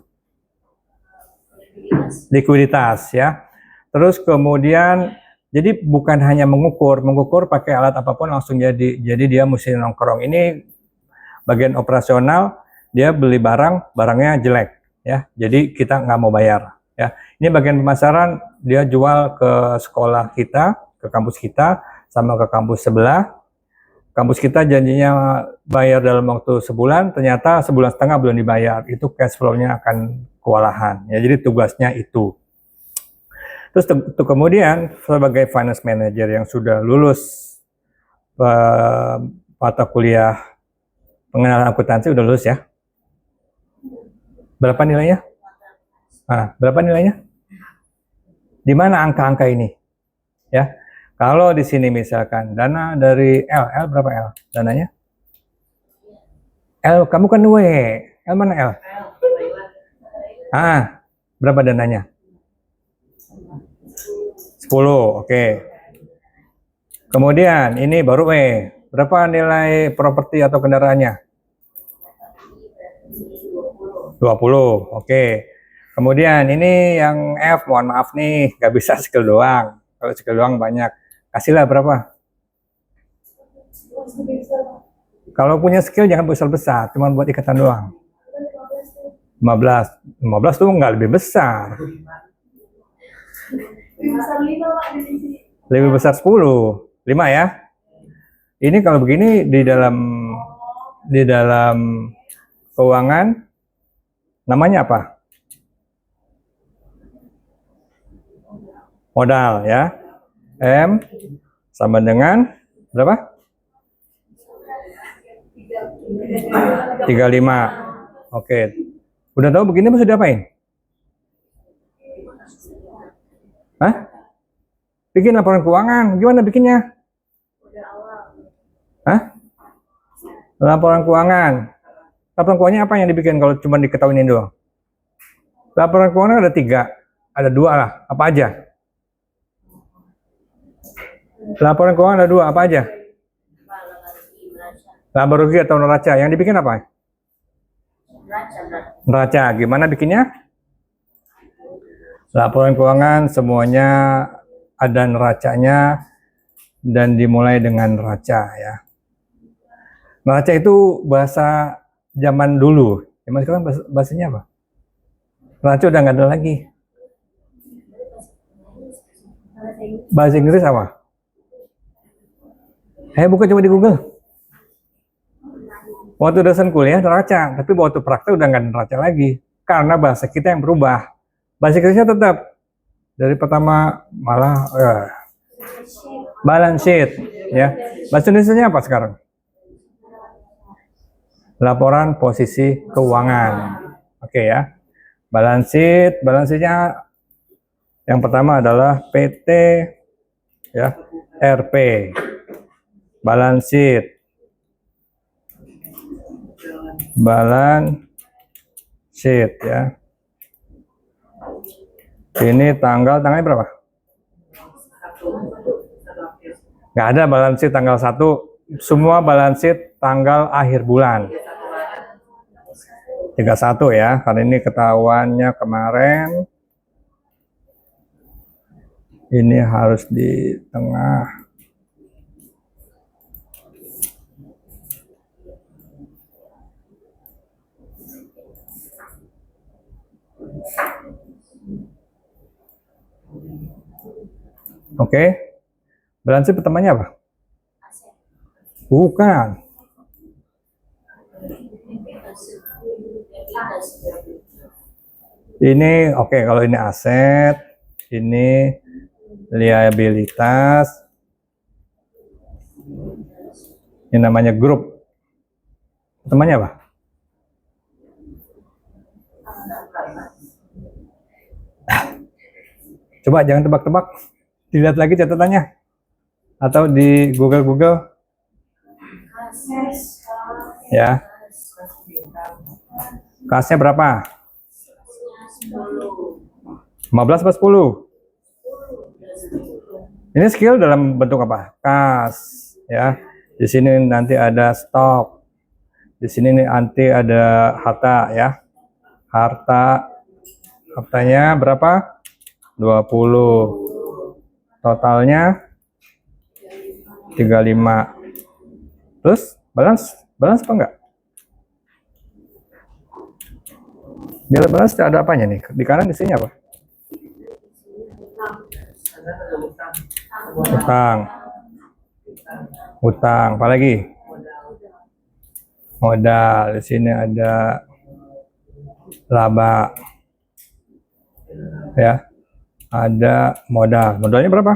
Likuiditas, ya. Terus kemudian jadi bukan hanya mengukur pakai alat apapun langsung jadi. Jadi dia mesti nongkrong. Ini bagian operasional, dia beli barangnya jelek, ya. Jadi kita nggak mau bayar, ya. Ini bagian pemasaran, dia jual ke sekolah kita, ke kampus kita, sama ke kampus sebelah. Kampus kita janjinya bayar dalam waktu sebulan, ternyata sebulan setengah belum dibayar. Itu cash flow-nya akan kewalahan. Ya, jadi tugasnya itu. Terus kemudian sebagai finance manager yang sudah lulus mata kuliah pengenalan akuntansi, udah lulus ya? Berapa nilainya? Berapa nilainya? Di mana angka-angka ini? Ya. Kalau di sini misalkan dana dari L berapa L dananya? L, kamu kan W. L mana L? Berapa dananya? 10, oke. Kemudian ini baru W. Berapa nilai properti atau kendaraannya? 20, oke. Kemudian ini yang F, mohon maaf nih, nggak bisa skill doang. Kalau skill doang banyak. Kasihlah berapa? Kalau punya skill jangan besar-besar, cuma buat ikatan doang. 15. 15 tuh nggak lebih besar. Lebih besar 10. 5 ya. Ini kalau begini di dalam keuangan namanya apa? Modal, ya. M sama dengan berapa? 35. Oke. Udah tahu begini mesti diapain? Bikin laporan keuangan. Gimana bikinnya? Laporan keuangan. Laporan keuangannya apa yang dibikin kalau cuma diketahuin doang? Laporan keuangan ada 3. Ada 2 lah. Apa aja? Laporan keuangan ada 2, apa aja? Laba rugi atau neraca. Yang dibikin apa? Neraca. Gimana bikinnya? Laporan keuangan semuanya ada neracanya dan dimulai dengan neraca, ya. Neraca itu bahasa zaman dulu. Zaman sekarang bahasanya apa? Neraca udah nggak ada lagi. Bahasa Inggris apa? Bukan cuma di Google. Waktu dosen kuliah neraca, tapi waktu praktek udah nggak neraca lagi. Karena bahasa kita yang berubah. Bahasa Inggrisnya tetap. Dari pertama malah balance sheet. Ya. Bahasa Indonesia apa sekarang? Laporan posisi keuangan. Oke ya. Balance sheet-nya yang pertama adalah PT, ya, RP. Balance sheet. Ya. Ini tanggalnya berapa? Nggak ada balance sheet tanggal 1. Semua balance sheet tanggal akhir bulan. 31 ya, karena ini ketahuannya kemarin Ini harus di tengah. Oke. Balancing pertamanya apa? Bukan. Ini oke, kalau ini aset, ini liabilitas. Ini namanya grup. Pertamanya apa? Coba jangan tebak-tebak. Dilihat lagi catatannya. Atau di Google. Ya. Kasnya berapa? 15 atau 10? Ini skill dalam bentuk apa? Kas, ya. Di sini nanti ada stok. Di sini nanti ada harta, ya. Hartanya berapa? 20. Totalnya 35. Terus balance apa enggak? Biar balance ada apanya nih? Di kanan di sini apa? Utang. Apa lagi? Modal. Di sini ada laba. Ya. Ada modal. Modalnya berapa?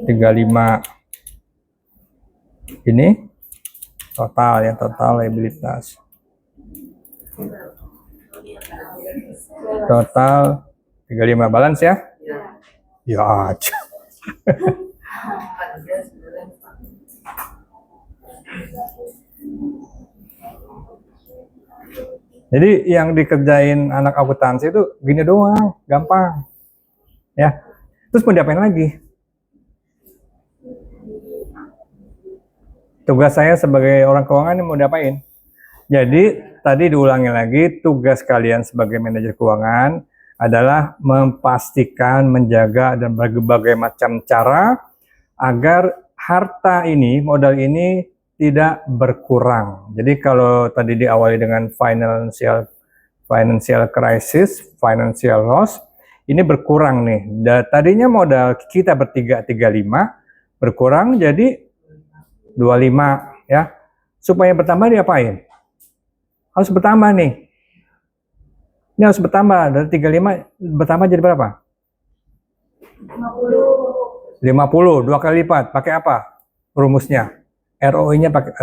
35. Ini total ya, total liabilitas. Total 35. Balance ya? Ya. Jadi yang dikerjain anak akuntansi itu gini doang, gampang. Ya. Terus mau diapain lagi? Tugas saya sebagai orang keuangan ini mau diapain? Jadi tadi diulangi lagi, tugas kalian sebagai manajer keuangan adalah memastikan, menjaga, dan berbagai macam cara agar harta ini, modal ini tidak berkurang. Jadi kalau tadi diawali dengan financial crisis, financial loss, ini berkurang nih. Tadinya modal kita bertiga 35, berkurang jadi 25 ya. Supaya bertambah diapain? Harus bertambah nih. Ini harus bertambah dari 35 bertambah jadi berapa? 50, 2 kali lipat. Pakai apa? Rumusnya. ROI-nya pakai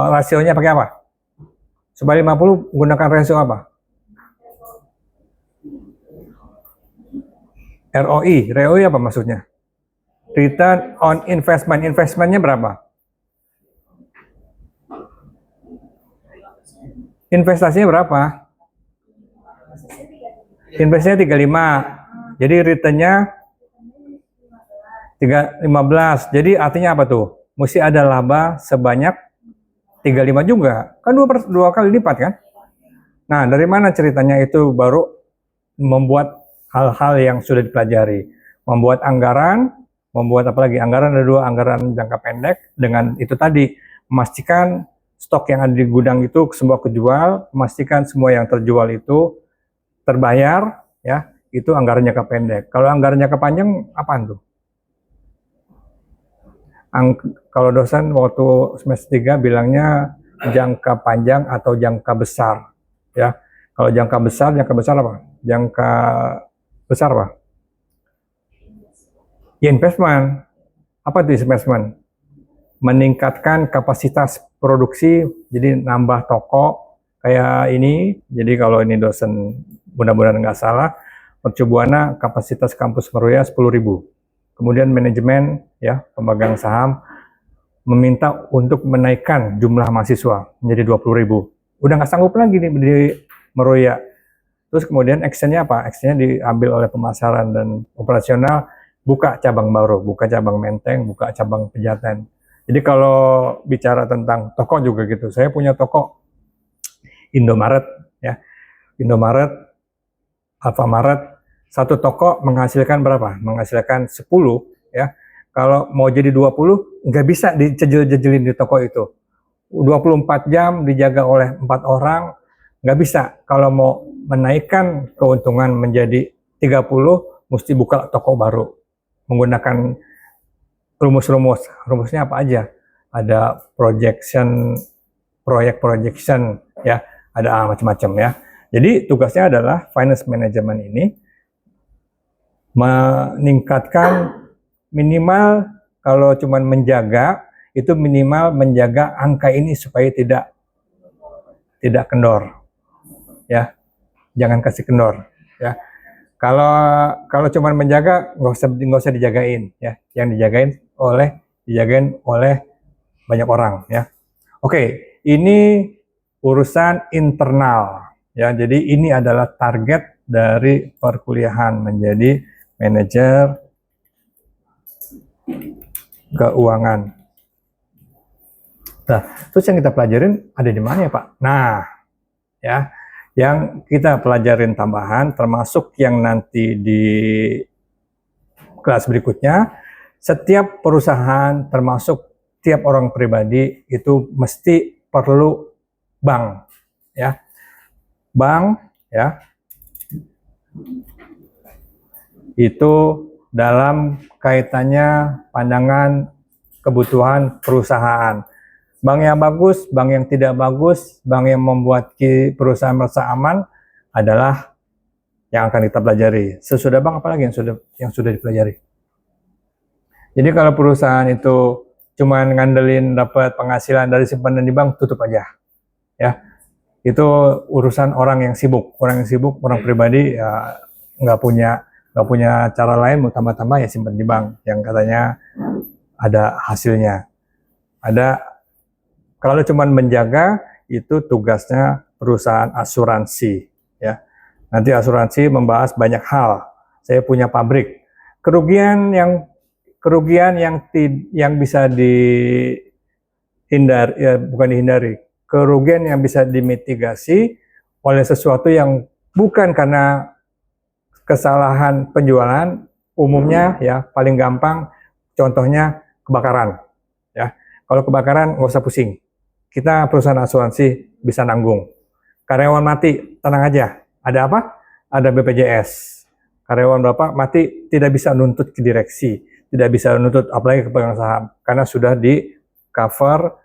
rasionya pakai apa? Supaya 50 gunakan rasio apa? ROI apa maksudnya? Return on investment. Investmentnya berapa? Investasinya berapa? Investasinya 35. Jadi returnnya 15. Jadi artinya apa tuh? Mesti ada laba sebanyak 35 juga. Kan 2 kali lipat kan? Nah, dari mana ceritanya itu baru membuat hal-hal yang sudah dipelajari. Membuat anggaran, membuat apalagi anggaran, ada 2 anggaran jangka pendek dengan itu tadi. Memastikan stok yang ada di gudang itu semua kejual, memastikan semua yang terjual itu terbayar, ya, itu anggaran jangka pendek. Kalau anggaran jangka panjang, apaan tuh? Kalau dosen waktu semester 3 bilangnya jangka panjang atau jangka besar, ya. Kalau jangka besar apa? Jangka besar apa? Ya, investment. Apa itu investment? Meningkatkan kapasitas produksi, jadi nambah toko kayak ini. Jadi kalau ini dosen mudah-mudahan nggak salah, percobaannya kapasitas kampus Meruya 10.000. Kemudian manajemen, ya, pemegang saham meminta untuk menaikkan jumlah mahasiswa menjadi 20.000. Udah nggak sanggup lagi nih di Meruya. Terus kemudian actionnya apa? Actionnya diambil oleh pemasaran dan operasional, buka cabang baru, buka cabang Menteng, buka cabang Pejaten. Jadi kalau bicara tentang toko juga gitu, saya punya toko Indomaret, ya, Indomaret, Alfamaret, satu toko menghasilkan berapa? Menghasilkan 10 ya. Kalau mau jadi 20 nggak bisa dijejel-jejelin di toko itu. 24 jam dijaga oleh 4 orang nggak bisa. Kalau mau menaikkan keuntungan menjadi 30 mesti buka toko baru menggunakan rumus-rumus. Rumusnya apa aja? Ada proyek projection ya, ada macam-macam ya. Jadi tugasnya adalah finance management ini meningkatkan minimal, kalau cuma menjaga itu minimal menjaga angka ini supaya tidak kendor ya, jangan kasih kendor ya. Kalau cuma menjaga nggak usah dijagain ya, yang dijagain oleh banyak orang ya. Oke, ini urusan internal ya, jadi ini adalah target dari perkuliahan menjadi manajer keuangan. Nah, terus yang kita pelajarin ada di mana ya Pak? Nah, ya, yang kita pelajarin tambahan termasuk yang nanti di kelas berikutnya, setiap perusahaan termasuk tiap orang pribadi itu mesti perlu bank, ya, bank, ya, itu dalam kaitannya pandangan kebutuhan perusahaan. Bank yang bagus, bank yang tidak bagus, bank yang membuat perusahaan merasa aman adalah yang akan kita pelajari. Sesudah bank apalagi yang sudah dipelajari. Jadi kalau perusahaan itu cuma ngandelin dapat penghasilan dari simpanan di bank, tutup aja. Ya, itu urusan orang yang sibuk. Orang pribadi ya nggak punya cara lain, mau tambah-tambah ya simpan di bank yang katanya ada hasilnya. Kalau cuma menjaga itu tugasnya perusahaan asuransi ya. Nanti asuransi membahas banyak hal. Saya punya pabrik. Kerugian yang bisa dihindari, ya bukan dihindari. Kerugian yang bisa dimitigasi oleh sesuatu yang bukan karena kesalahan penjualan, umumnya ya paling gampang contohnya kebakaran ya. Kalau kebakaran nggak usah pusing, kita perusahaan asuransi bisa nanggung. Karyawan mati, tenang aja, ada apa? Ada BPJS. Karyawan Bapak mati tidak bisa nuntut ke direksi, tidak bisa nuntut apalagi ke pemegang saham karena sudah di cover,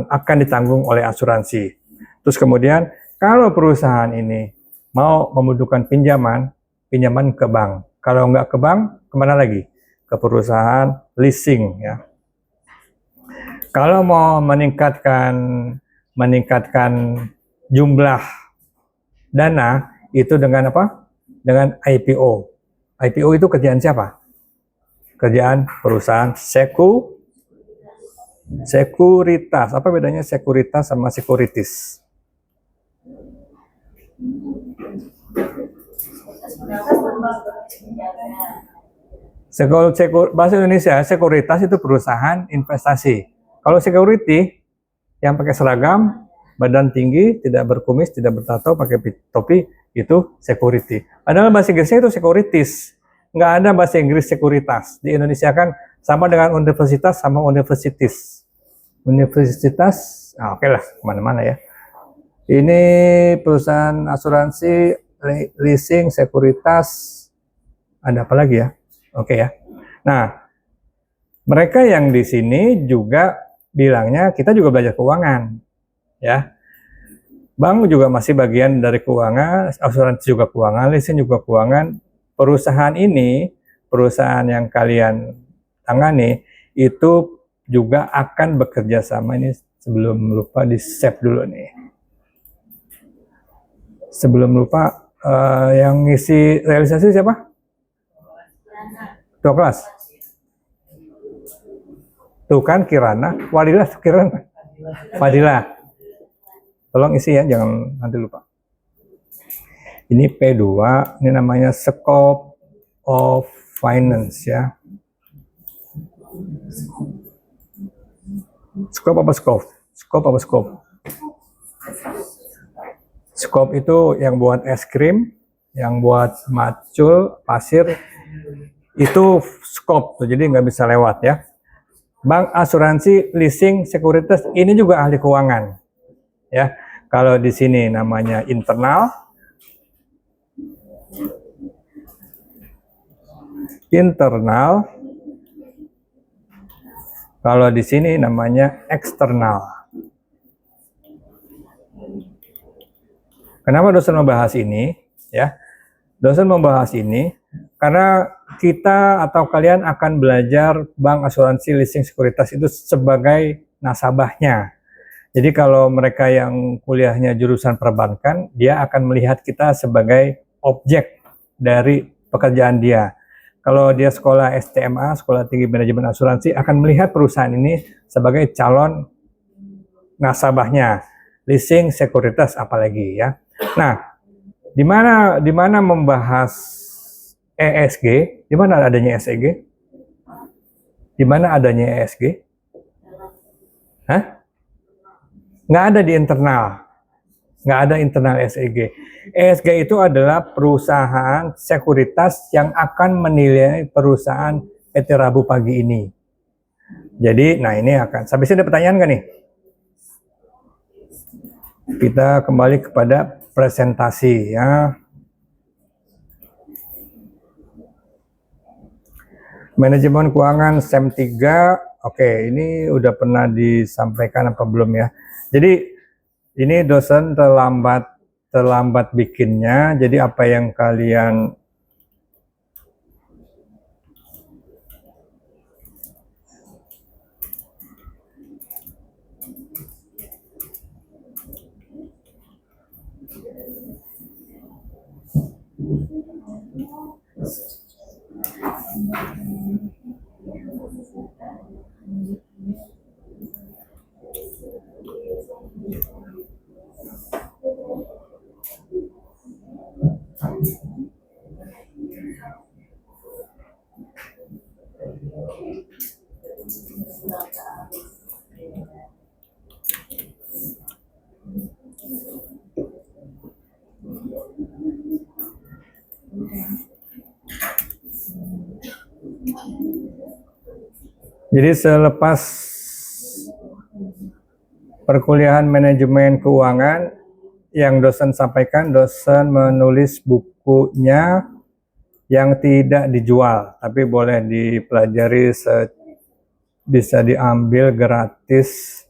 akan ditanggung oleh asuransi. Terus kemudian kalau perusahaan ini mau membutuhkan pinjaman ke bank. Kalau nggak ke bank, kemana lagi? Ke perusahaan leasing ya. Kalau mau meningkatkan jumlah dana itu dengan apa? Dengan IPO. IPO itu kerjaan siapa? Kerjaan perusahaan sekuritas. Apa bedanya sekuritas sama sekuritis? Bahasa Indonesia, sekuritas itu perusahaan investasi. Kalau security yang pakai seragam, badan tinggi, tidak berkumis, tidak bertato, pakai topi, itu security. Padahal bahasa Inggrisnya itu securities. Nggak ada bahasa Inggris sekuritas. Di Indonesia kan sama dengan universitas sama universities. Universitas, oke lah, kemana-mana ya. Ini perusahaan asuransi, leasing, sekuritas, ada apa lagi ya? Oke ya. Nah, mereka yang di sini juga bilangnya kita juga belajar keuangan, ya. Bank juga masih bagian dari keuangan, asuransi juga keuangan, leasing juga keuangan. Perusahaan ini, perusahaan yang kalian tangani, itu juga akan bekerja sama ini. Sebelum lupa di save dulu nih. Sebelum lupa, yang ngisi realisasi siapa? Ketua kelas. Tuh kan Kirana, Fadila. Tolong isi ya, jangan nanti lupa. Ini P2, ini namanya Scope of Finance ya. Scope apa scope? Scope apa scope? Scope itu yang buat es krim, yang buat macul, pasir, itu scope tuh, jadi nggak bisa lewat ya. Bank, asuransi, leasing, sekuritas, ini juga ahli keuangan ya. Kalau di sini namanya internal, kalau di sini namanya eksternal. Kenapa dosen membahas ini ya? Dosen membahas ini karena kita atau kalian akan belajar bank, asuransi, leasing, sekuritas itu sebagai nasabahnya. Jadi kalau mereka yang kuliahnya jurusan perbankan, dia akan melihat kita sebagai objek dari pekerjaan dia. Kalau dia sekolah STMA, Sekolah Tinggi Manajemen Asuransi, akan melihat perusahaan ini sebagai calon nasabahnya. Leasing, sekuritas apalagi ya. Nah, di mana membahas ESG? Di mana adanya ESG? Di mana adanya ESG? Hah? Nggak ada di internal. Nggak ada internal ESG. ESG itu adalah perusahaan sekuritas yang akan menilai perusahaan PT Rabu pagi ini. Jadi, nah ini akan. Sampai sini ada pertanyaan nggak nih? Kita kembali kepada presentasi ya. Manajemen keuangan SEM 3. Oke, ini udah pernah disampaikan apa belum ya? Jadi ini dosen terlambat bikinnya. Jadi apa yang kalian Jadi selepas perkuliahan manajemen keuangan yang dosen sampaikan, dosen menulis bukunya yang tidak dijual, tapi boleh dipelajari, bisa diambil gratis.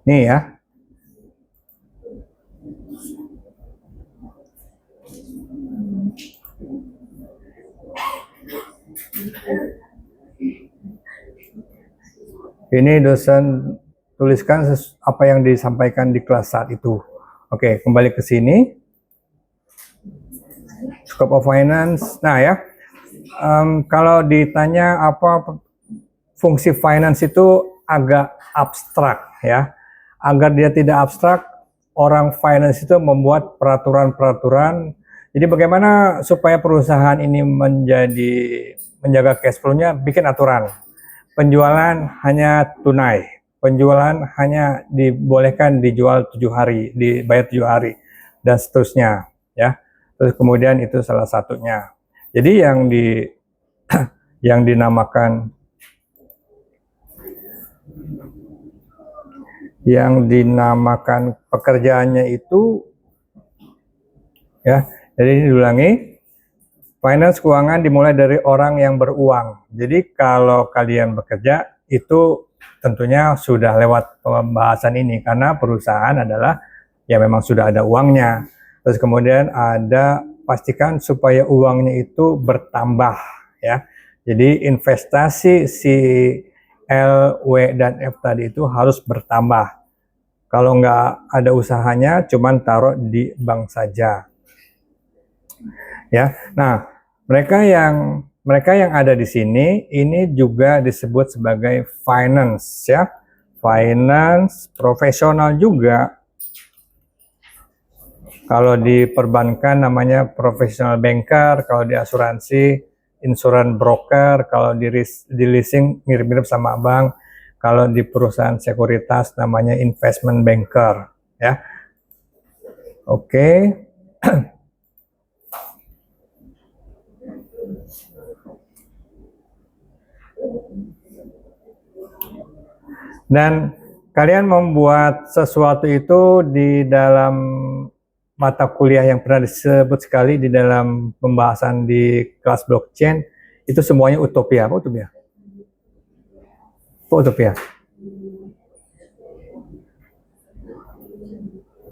Nih ya. Ini dosen tuliskan apa yang disampaikan di kelas saat itu. Oke, kembali ke sini. Scope of finance. Nah ya, kalau ditanya apa fungsi finance itu agak abstrak ya. Agar dia tidak abstrak, orang finance itu membuat peraturan-peraturan. Jadi bagaimana supaya perusahaan ini menjaga cash flow-nya, bikin aturan. Penjualan hanya tunai, penjualan hanya dibolehkan dijual 7 hari, dibayar 7 hari, dan seterusnya ya. Terus kemudian itu salah satunya. Jadi yang dinamakan pekerjaannya itu ya. Jadi ini diulangi. Finance keuangan dimulai dari orang yang beruang. Jadi kalau kalian bekerja itu tentunya sudah lewat pembahasan ini karena perusahaan adalah ya memang sudah ada uangnya. Terus kemudian pastikan supaya uangnya itu bertambah ya. Jadi investasi si L, W, dan F tadi itu harus bertambah. Kalau nggak ada usahanya, cuman taruh di bank saja. Ya, nah mereka yang ada di sini ini juga disebut sebagai finance ya, finance profesional juga. Kalau di perbankan namanya professional banker, kalau di asuransi insurance broker, kalau di leasing mirip-mirip sama bank, kalau di perusahaan sekuritas namanya investment banker, ya. Oke. Dan kalian membuat sesuatu itu di dalam mata kuliah yang pernah disebut sekali di dalam pembahasan di kelas blockchain, itu semuanya utopia. Apa utopia? Apa utopia?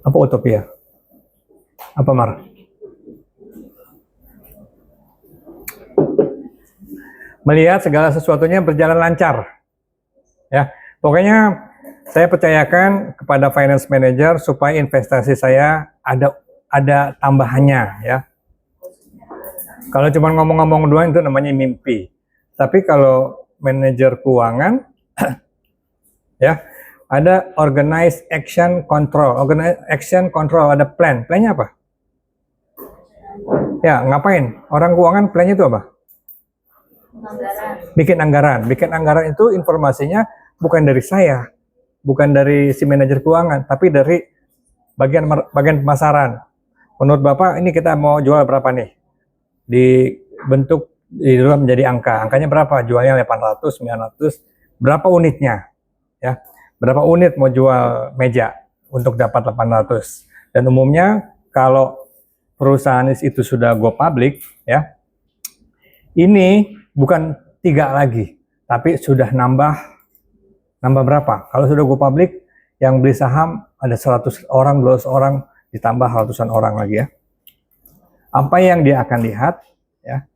Apa utopia? Apa Mar? Melihat segala sesuatunya berjalan lancar. Ya, pokoknya saya percayakan kepada finance manager supaya investasi saya ada tambahannya, ya. Kalau cuma ngomong-ngomong doang itu namanya mimpi. Tapi kalau manajer keuangan ya, ada organized action control. Organized action control ada plan. Plannya apa? Ya, ngapain? Orang keuangan plannya itu apa? Bikin anggaran. Bikin anggaran itu informasinya bukan dari saya, bukan dari si manajer keuangan, tapi dari bagian pemasaran. Menurut Bapak, ini kita mau jual berapa nih? Dibentuk di dalam menjadi angka. Angkanya berapa? Jualnya 800, 900. Berapa unitnya? Ya. Berapa unit mau jual meja untuk dapat 800? Dan umumnya kalau perusahaan itu sudah go public, ya. Ini bukan 3 lagi, tapi sudah nambah berapa? Kalau sudah go public, yang beli saham ada 100 orang, 200 orang, ditambah ratusan orang lagi, ya. Apa yang dia akan lihat, ya?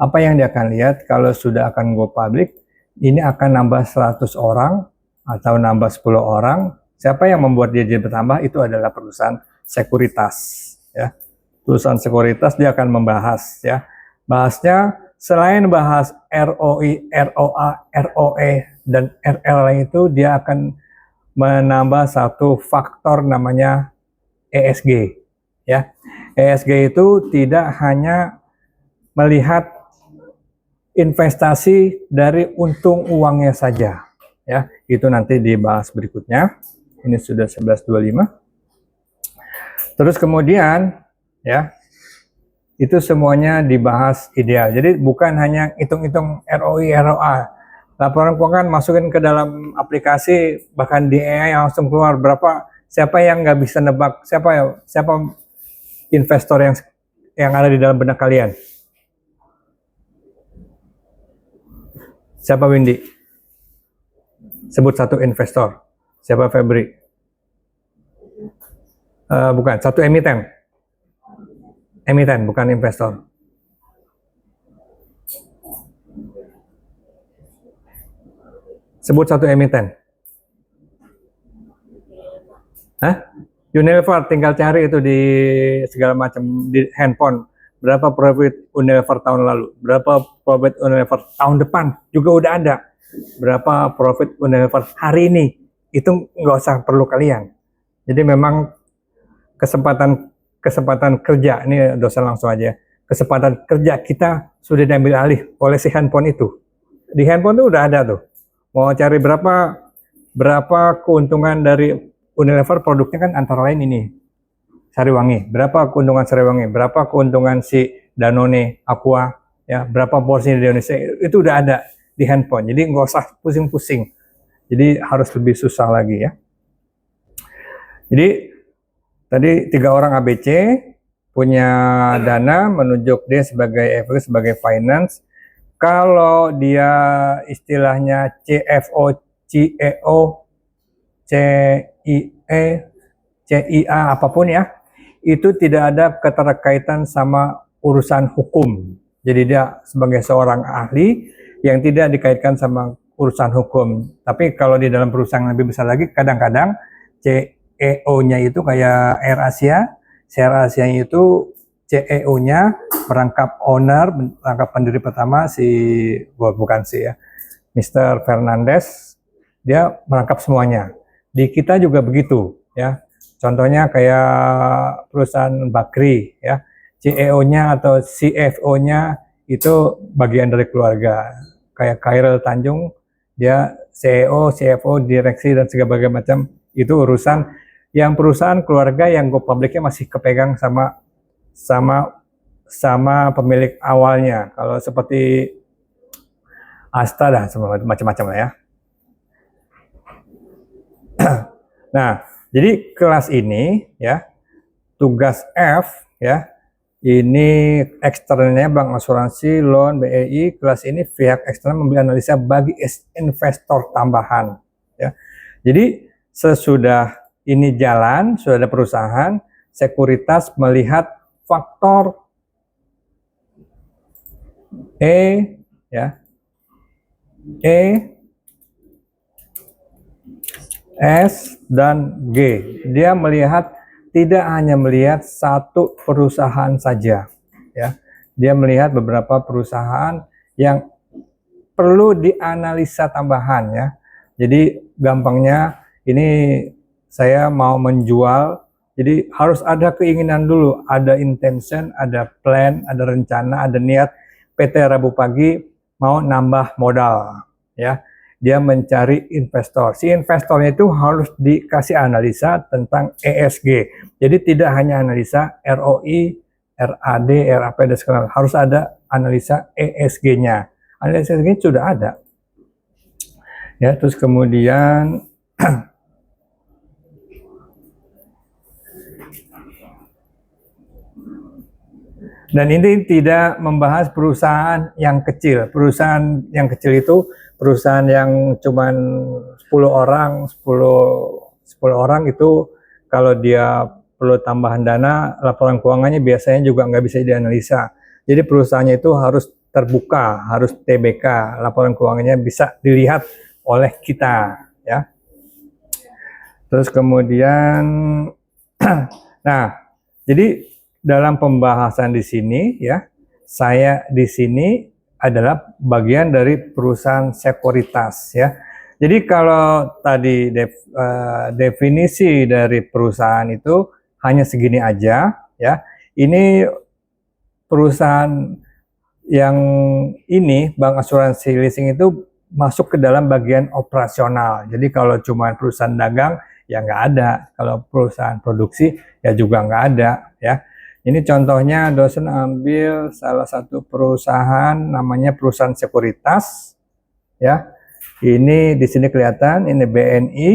Apa yang dia akan lihat kalau sudah akan go public, ini akan nambah 100 orang atau nambah 10 orang. Siapa yang membuat dia jadi bertambah? Itu adalah perusahaan sekuritas, ya. Perusahaan sekuritas dia akan membahas, ya. Bahasnya selain bahas ROI, ROA, ROE, dan RL itu dia akan menambah satu faktor namanya ESG, ya. ESG itu tidak hanya melihat investasi dari untung uangnya saja, ya. Itu nanti dibahas berikutnya. Ini sudah 11.25. Terus kemudian, ya, itu semuanya dibahas ideal. Jadi bukan hanya hitung-hitung ROI, ROA. Laporan keuangan masukin ke dalam aplikasi, bahkan di AI langsung keluar berapa. Siapa yang nggak bisa nebak? Siapa investor yang ada di dalam benak kalian? Siapa Windy? Sebut satu investor. Siapa Febri? Bukan, satu emiten. Emiten, bukan investor. Sebut satu emiten. Hah? Unilever, tinggal cari itu di segala macam di handphone. Berapa profit Unilever tahun lalu? Berapa profit Unilever tahun depan? Juga udah ada. Berapa profit Unilever hari ini? Itu nggak usah perlu kalian. Jadi memang kesempatan kerja, ini dosen langsung aja. Kesempatan kerja kita sudah diambil alih oleh si handphone itu. Di handphone itu udah ada tuh. Mau cari berapa keuntungan dari Unilever, produknya kan antara lain ini. Sariwangi, berapa keuntungan Sariwangi, berapa keuntungan si Danone, Aqua, ya, berapa porsi di Indonesia, itu udah ada di handphone. Jadi nggak usah pusing-pusing. Jadi harus lebih susah lagi, ya. Jadi tadi 3 orang ABC punya dana, menunjuk dia sebagai sebagai finance. Kalau dia istilahnya CFO, CEO, CIE, CIA, apapun, ya, itu tidak ada keterkaitan sama urusan hukum. Jadi dia sebagai seorang ahli yang tidak dikaitkan sama urusan hukum. Tapi kalau di dalam perusahaan lebih besar lagi, kadang-kadang CEO-nya itu kayak AirAsia. AirAsia itu CEO-nya merangkap owner, merangkap pendiri pertama bukan ya, Mr. Fernandez, dia merangkap semuanya. Di kita juga begitu, ya. Contohnya kayak perusahaan Bakri, ya, CEO-nya atau CFO-nya itu bagian dari keluarga. Kayak Khairil Tanjung, dia CEO, CFO, direksi dan segala macam, itu urusan yang perusahaan keluarga yang go publicnya masih kepegang sama pemilik awalnya. Kalau seperti Asta dah macam-macam lah ya. Nah, jadi kelas ini ya, tugas F ya, ini eksternalnya bank asuransi, loan, BEI. Kelas ini pihak eksternal memberi analisa bagi investor tambahan ya. Jadi sesudah ini jalan, sudah ada perusahaan, sekuritas melihat faktor E ya, E, S, dan G. Dia melihat, tidak hanya melihat satu perusahaan saja ya. Dia melihat beberapa perusahaan yang perlu dianalisa tambahan ya. Jadi gampangnya ini saya mau menjual, jadi harus ada keinginan dulu, ada intention, ada plan, ada rencana, ada niat. PT Rabu Pagi mau nambah modal ya. Dia mencari investor. Si investornya itu harus dikasih analisa tentang ESG. Jadi tidak hanya analisa ROI, RAD, RAP dan segala, harus ada analisa ESG-nya. Analisa ESG sudah ada. Ya, terus kemudian dan ini tidak membahas perusahaan yang kecil. Perusahaan yang kecil itu perusahaan yang cuman 10 orang, 10 orang itu kalau dia perlu tambahan dana, laporan keuangannya biasanya juga nggak bisa dianalisa. Jadi perusahaannya itu harus terbuka, harus TBK, laporan keuangannya bisa dilihat oleh kita ya. Terus kemudian nah, jadi dalam pembahasan di sini ya, saya di sini adalah bagian dari perusahaan sekuritas ya. Jadi kalau tadi definisi dari perusahaan itu hanya segini aja ya. Ini perusahaan yang ini, bank asuransi leasing itu masuk ke dalam bagian operasional. Jadi kalau cuma perusahaan dagang ya nggak ada. Kalau perusahaan produksi ya juga nggak ada ya. Ini contohnya dosen ambil salah satu perusahaan namanya perusahaan sekuritas ya. Ini di sini kelihatan ini BNI.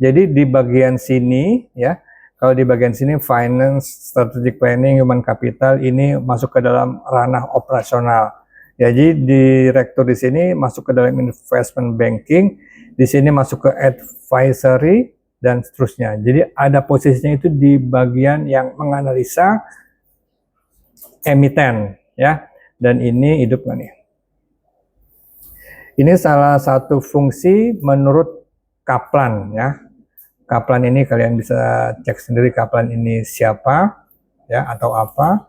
Jadi di bagian sini ya, kalau di bagian sini finance, strategic planning, human capital ini masuk ke dalam ranah operasional. Jadi direktur di sini masuk ke dalam investment banking, di sini masuk ke advisory dan seterusnya. Jadi ada posisinya itu di bagian yang menganalisa emiten ya, dan ini hidup nggak nih? Ini salah satu fungsi menurut Kaplan ya. Kaplan ini kalian bisa cek sendiri Kaplan ini siapa ya atau apa.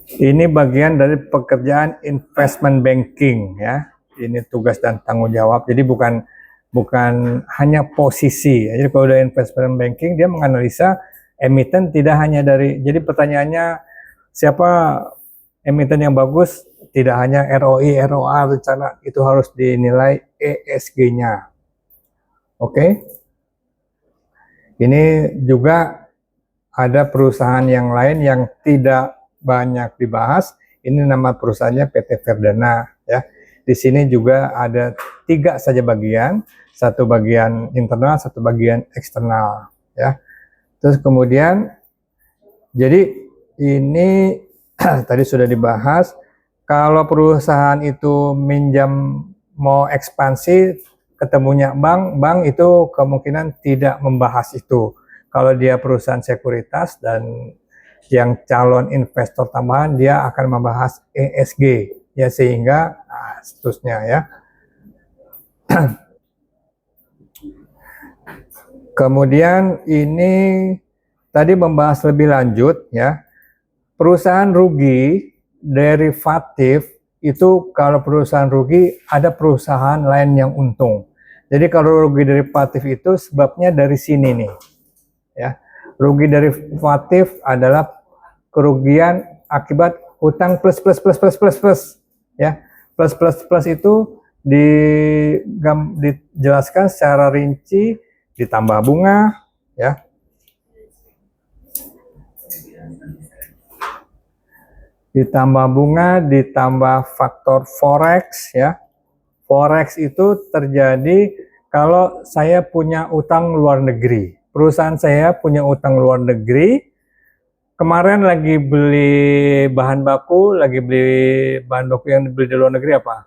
Ini bagian dari pekerjaan investment banking ya. Ini tugas dan tanggung jawab. Jadi bukan hanya posisi. Jadi kalau udah investment banking dia menganalisa emiten tidak hanya dari, jadi pertanyaannya siapa emiten yang bagus, tidak hanya ROI, ROA rencana, itu harus dinilai ESG-nya. Oke. Ini juga ada perusahaan yang lain yang tidak banyak dibahas. Ini nama perusahaannya PT Verdana ya. Di sini juga ada 3 saja bagian, satu bagian internal, satu bagian eksternal ya. Terus kemudian, jadi ini tadi sudah dibahas, kalau perusahaan itu minjam mau ekspansi, ketemunya bank itu kemungkinan tidak membahas itu. Kalau dia perusahaan sekuritas dan yang calon investor tambahan, dia akan membahas ESG, ya sehingga seterusnya ya. Kemudian ini tadi membahas lebih lanjut ya, perusahaan rugi derivatif itu kalau perusahaan rugi ada perusahaan lain yang untung. Jadi kalau rugi derivatif itu sebabnya dari sini nih ya. Rugi derivatif adalah kerugian akibat hutang plus ya. Plus itu dijelaskan secara rinci, ditambah bunga ya. Ditambah bunga, ditambah faktor forex ya. Forex itu terjadi kalau saya punya utang luar negeri. Perusahaan saya punya utang luar negeri. Kemarin lagi beli bahan baku yang dibeli di luar negeri apa?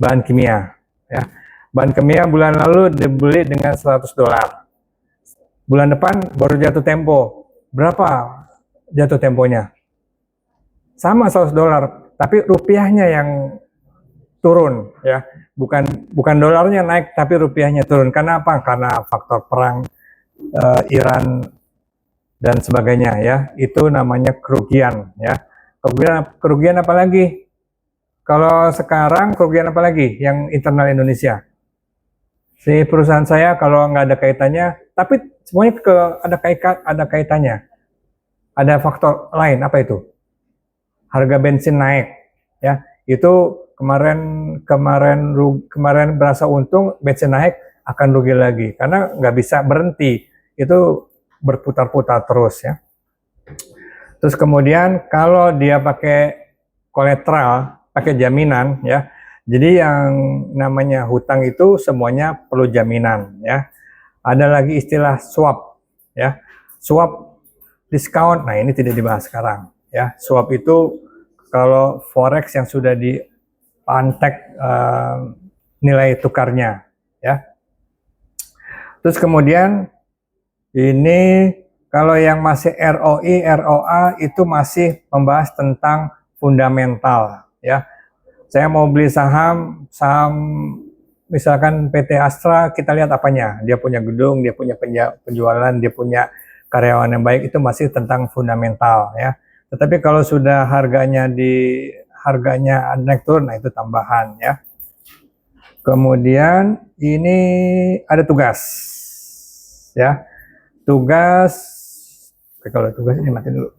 Bahan kimia ya. Bahan kimia bulan lalu dibeli dengan $100. Bulan depan baru jatuh tempo. Berapa jatuh temponya? Sama $100, tapi rupiahnya yang turun ya. Bukan dolarnya naik, tapi rupiahnya turun. Karena apa? Karena faktor perang Iran dan sebagainya ya. Itu namanya kerugian ya. Kerugian apa lagi? Kalau sekarang kerugian apa lagi yang internal Indonesia? Si perusahaan saya kalau nggak ada kaitannya, tapi semuanya ada kaitannya. Ada faktor lain, apa itu? Harga bensin naik ya. Itu kemarin berasa untung, bensin naik akan rugi lagi karena nggak bisa berhenti, itu berputar-putar terus ya. Terus kemudian kalau dia pakai kolateral, pakai jaminan ya, jadi yang namanya hutang itu semuanya perlu jaminan ya. Ada lagi istilah swap ya, swap discount. Nah ini tidak dibahas sekarang ya. Swap itu kalau forex yang sudah dipantek nilai tukarnya ya. Terus kemudian ini kalau yang masih ROI, ROA itu masih membahas tentang fundamental ya. Saya mau beli saham misalkan PT Astra, kita lihat apanya. Dia punya gedung, dia punya penjualan, dia punya karyawan yang baik, itu masih tentang fundamental ya. Tetapi kalau sudah harganya naik turun, nah itu tambahan ya. Kemudian ini ada tugas ya. Tugas, kalau tugas ini mati dulu.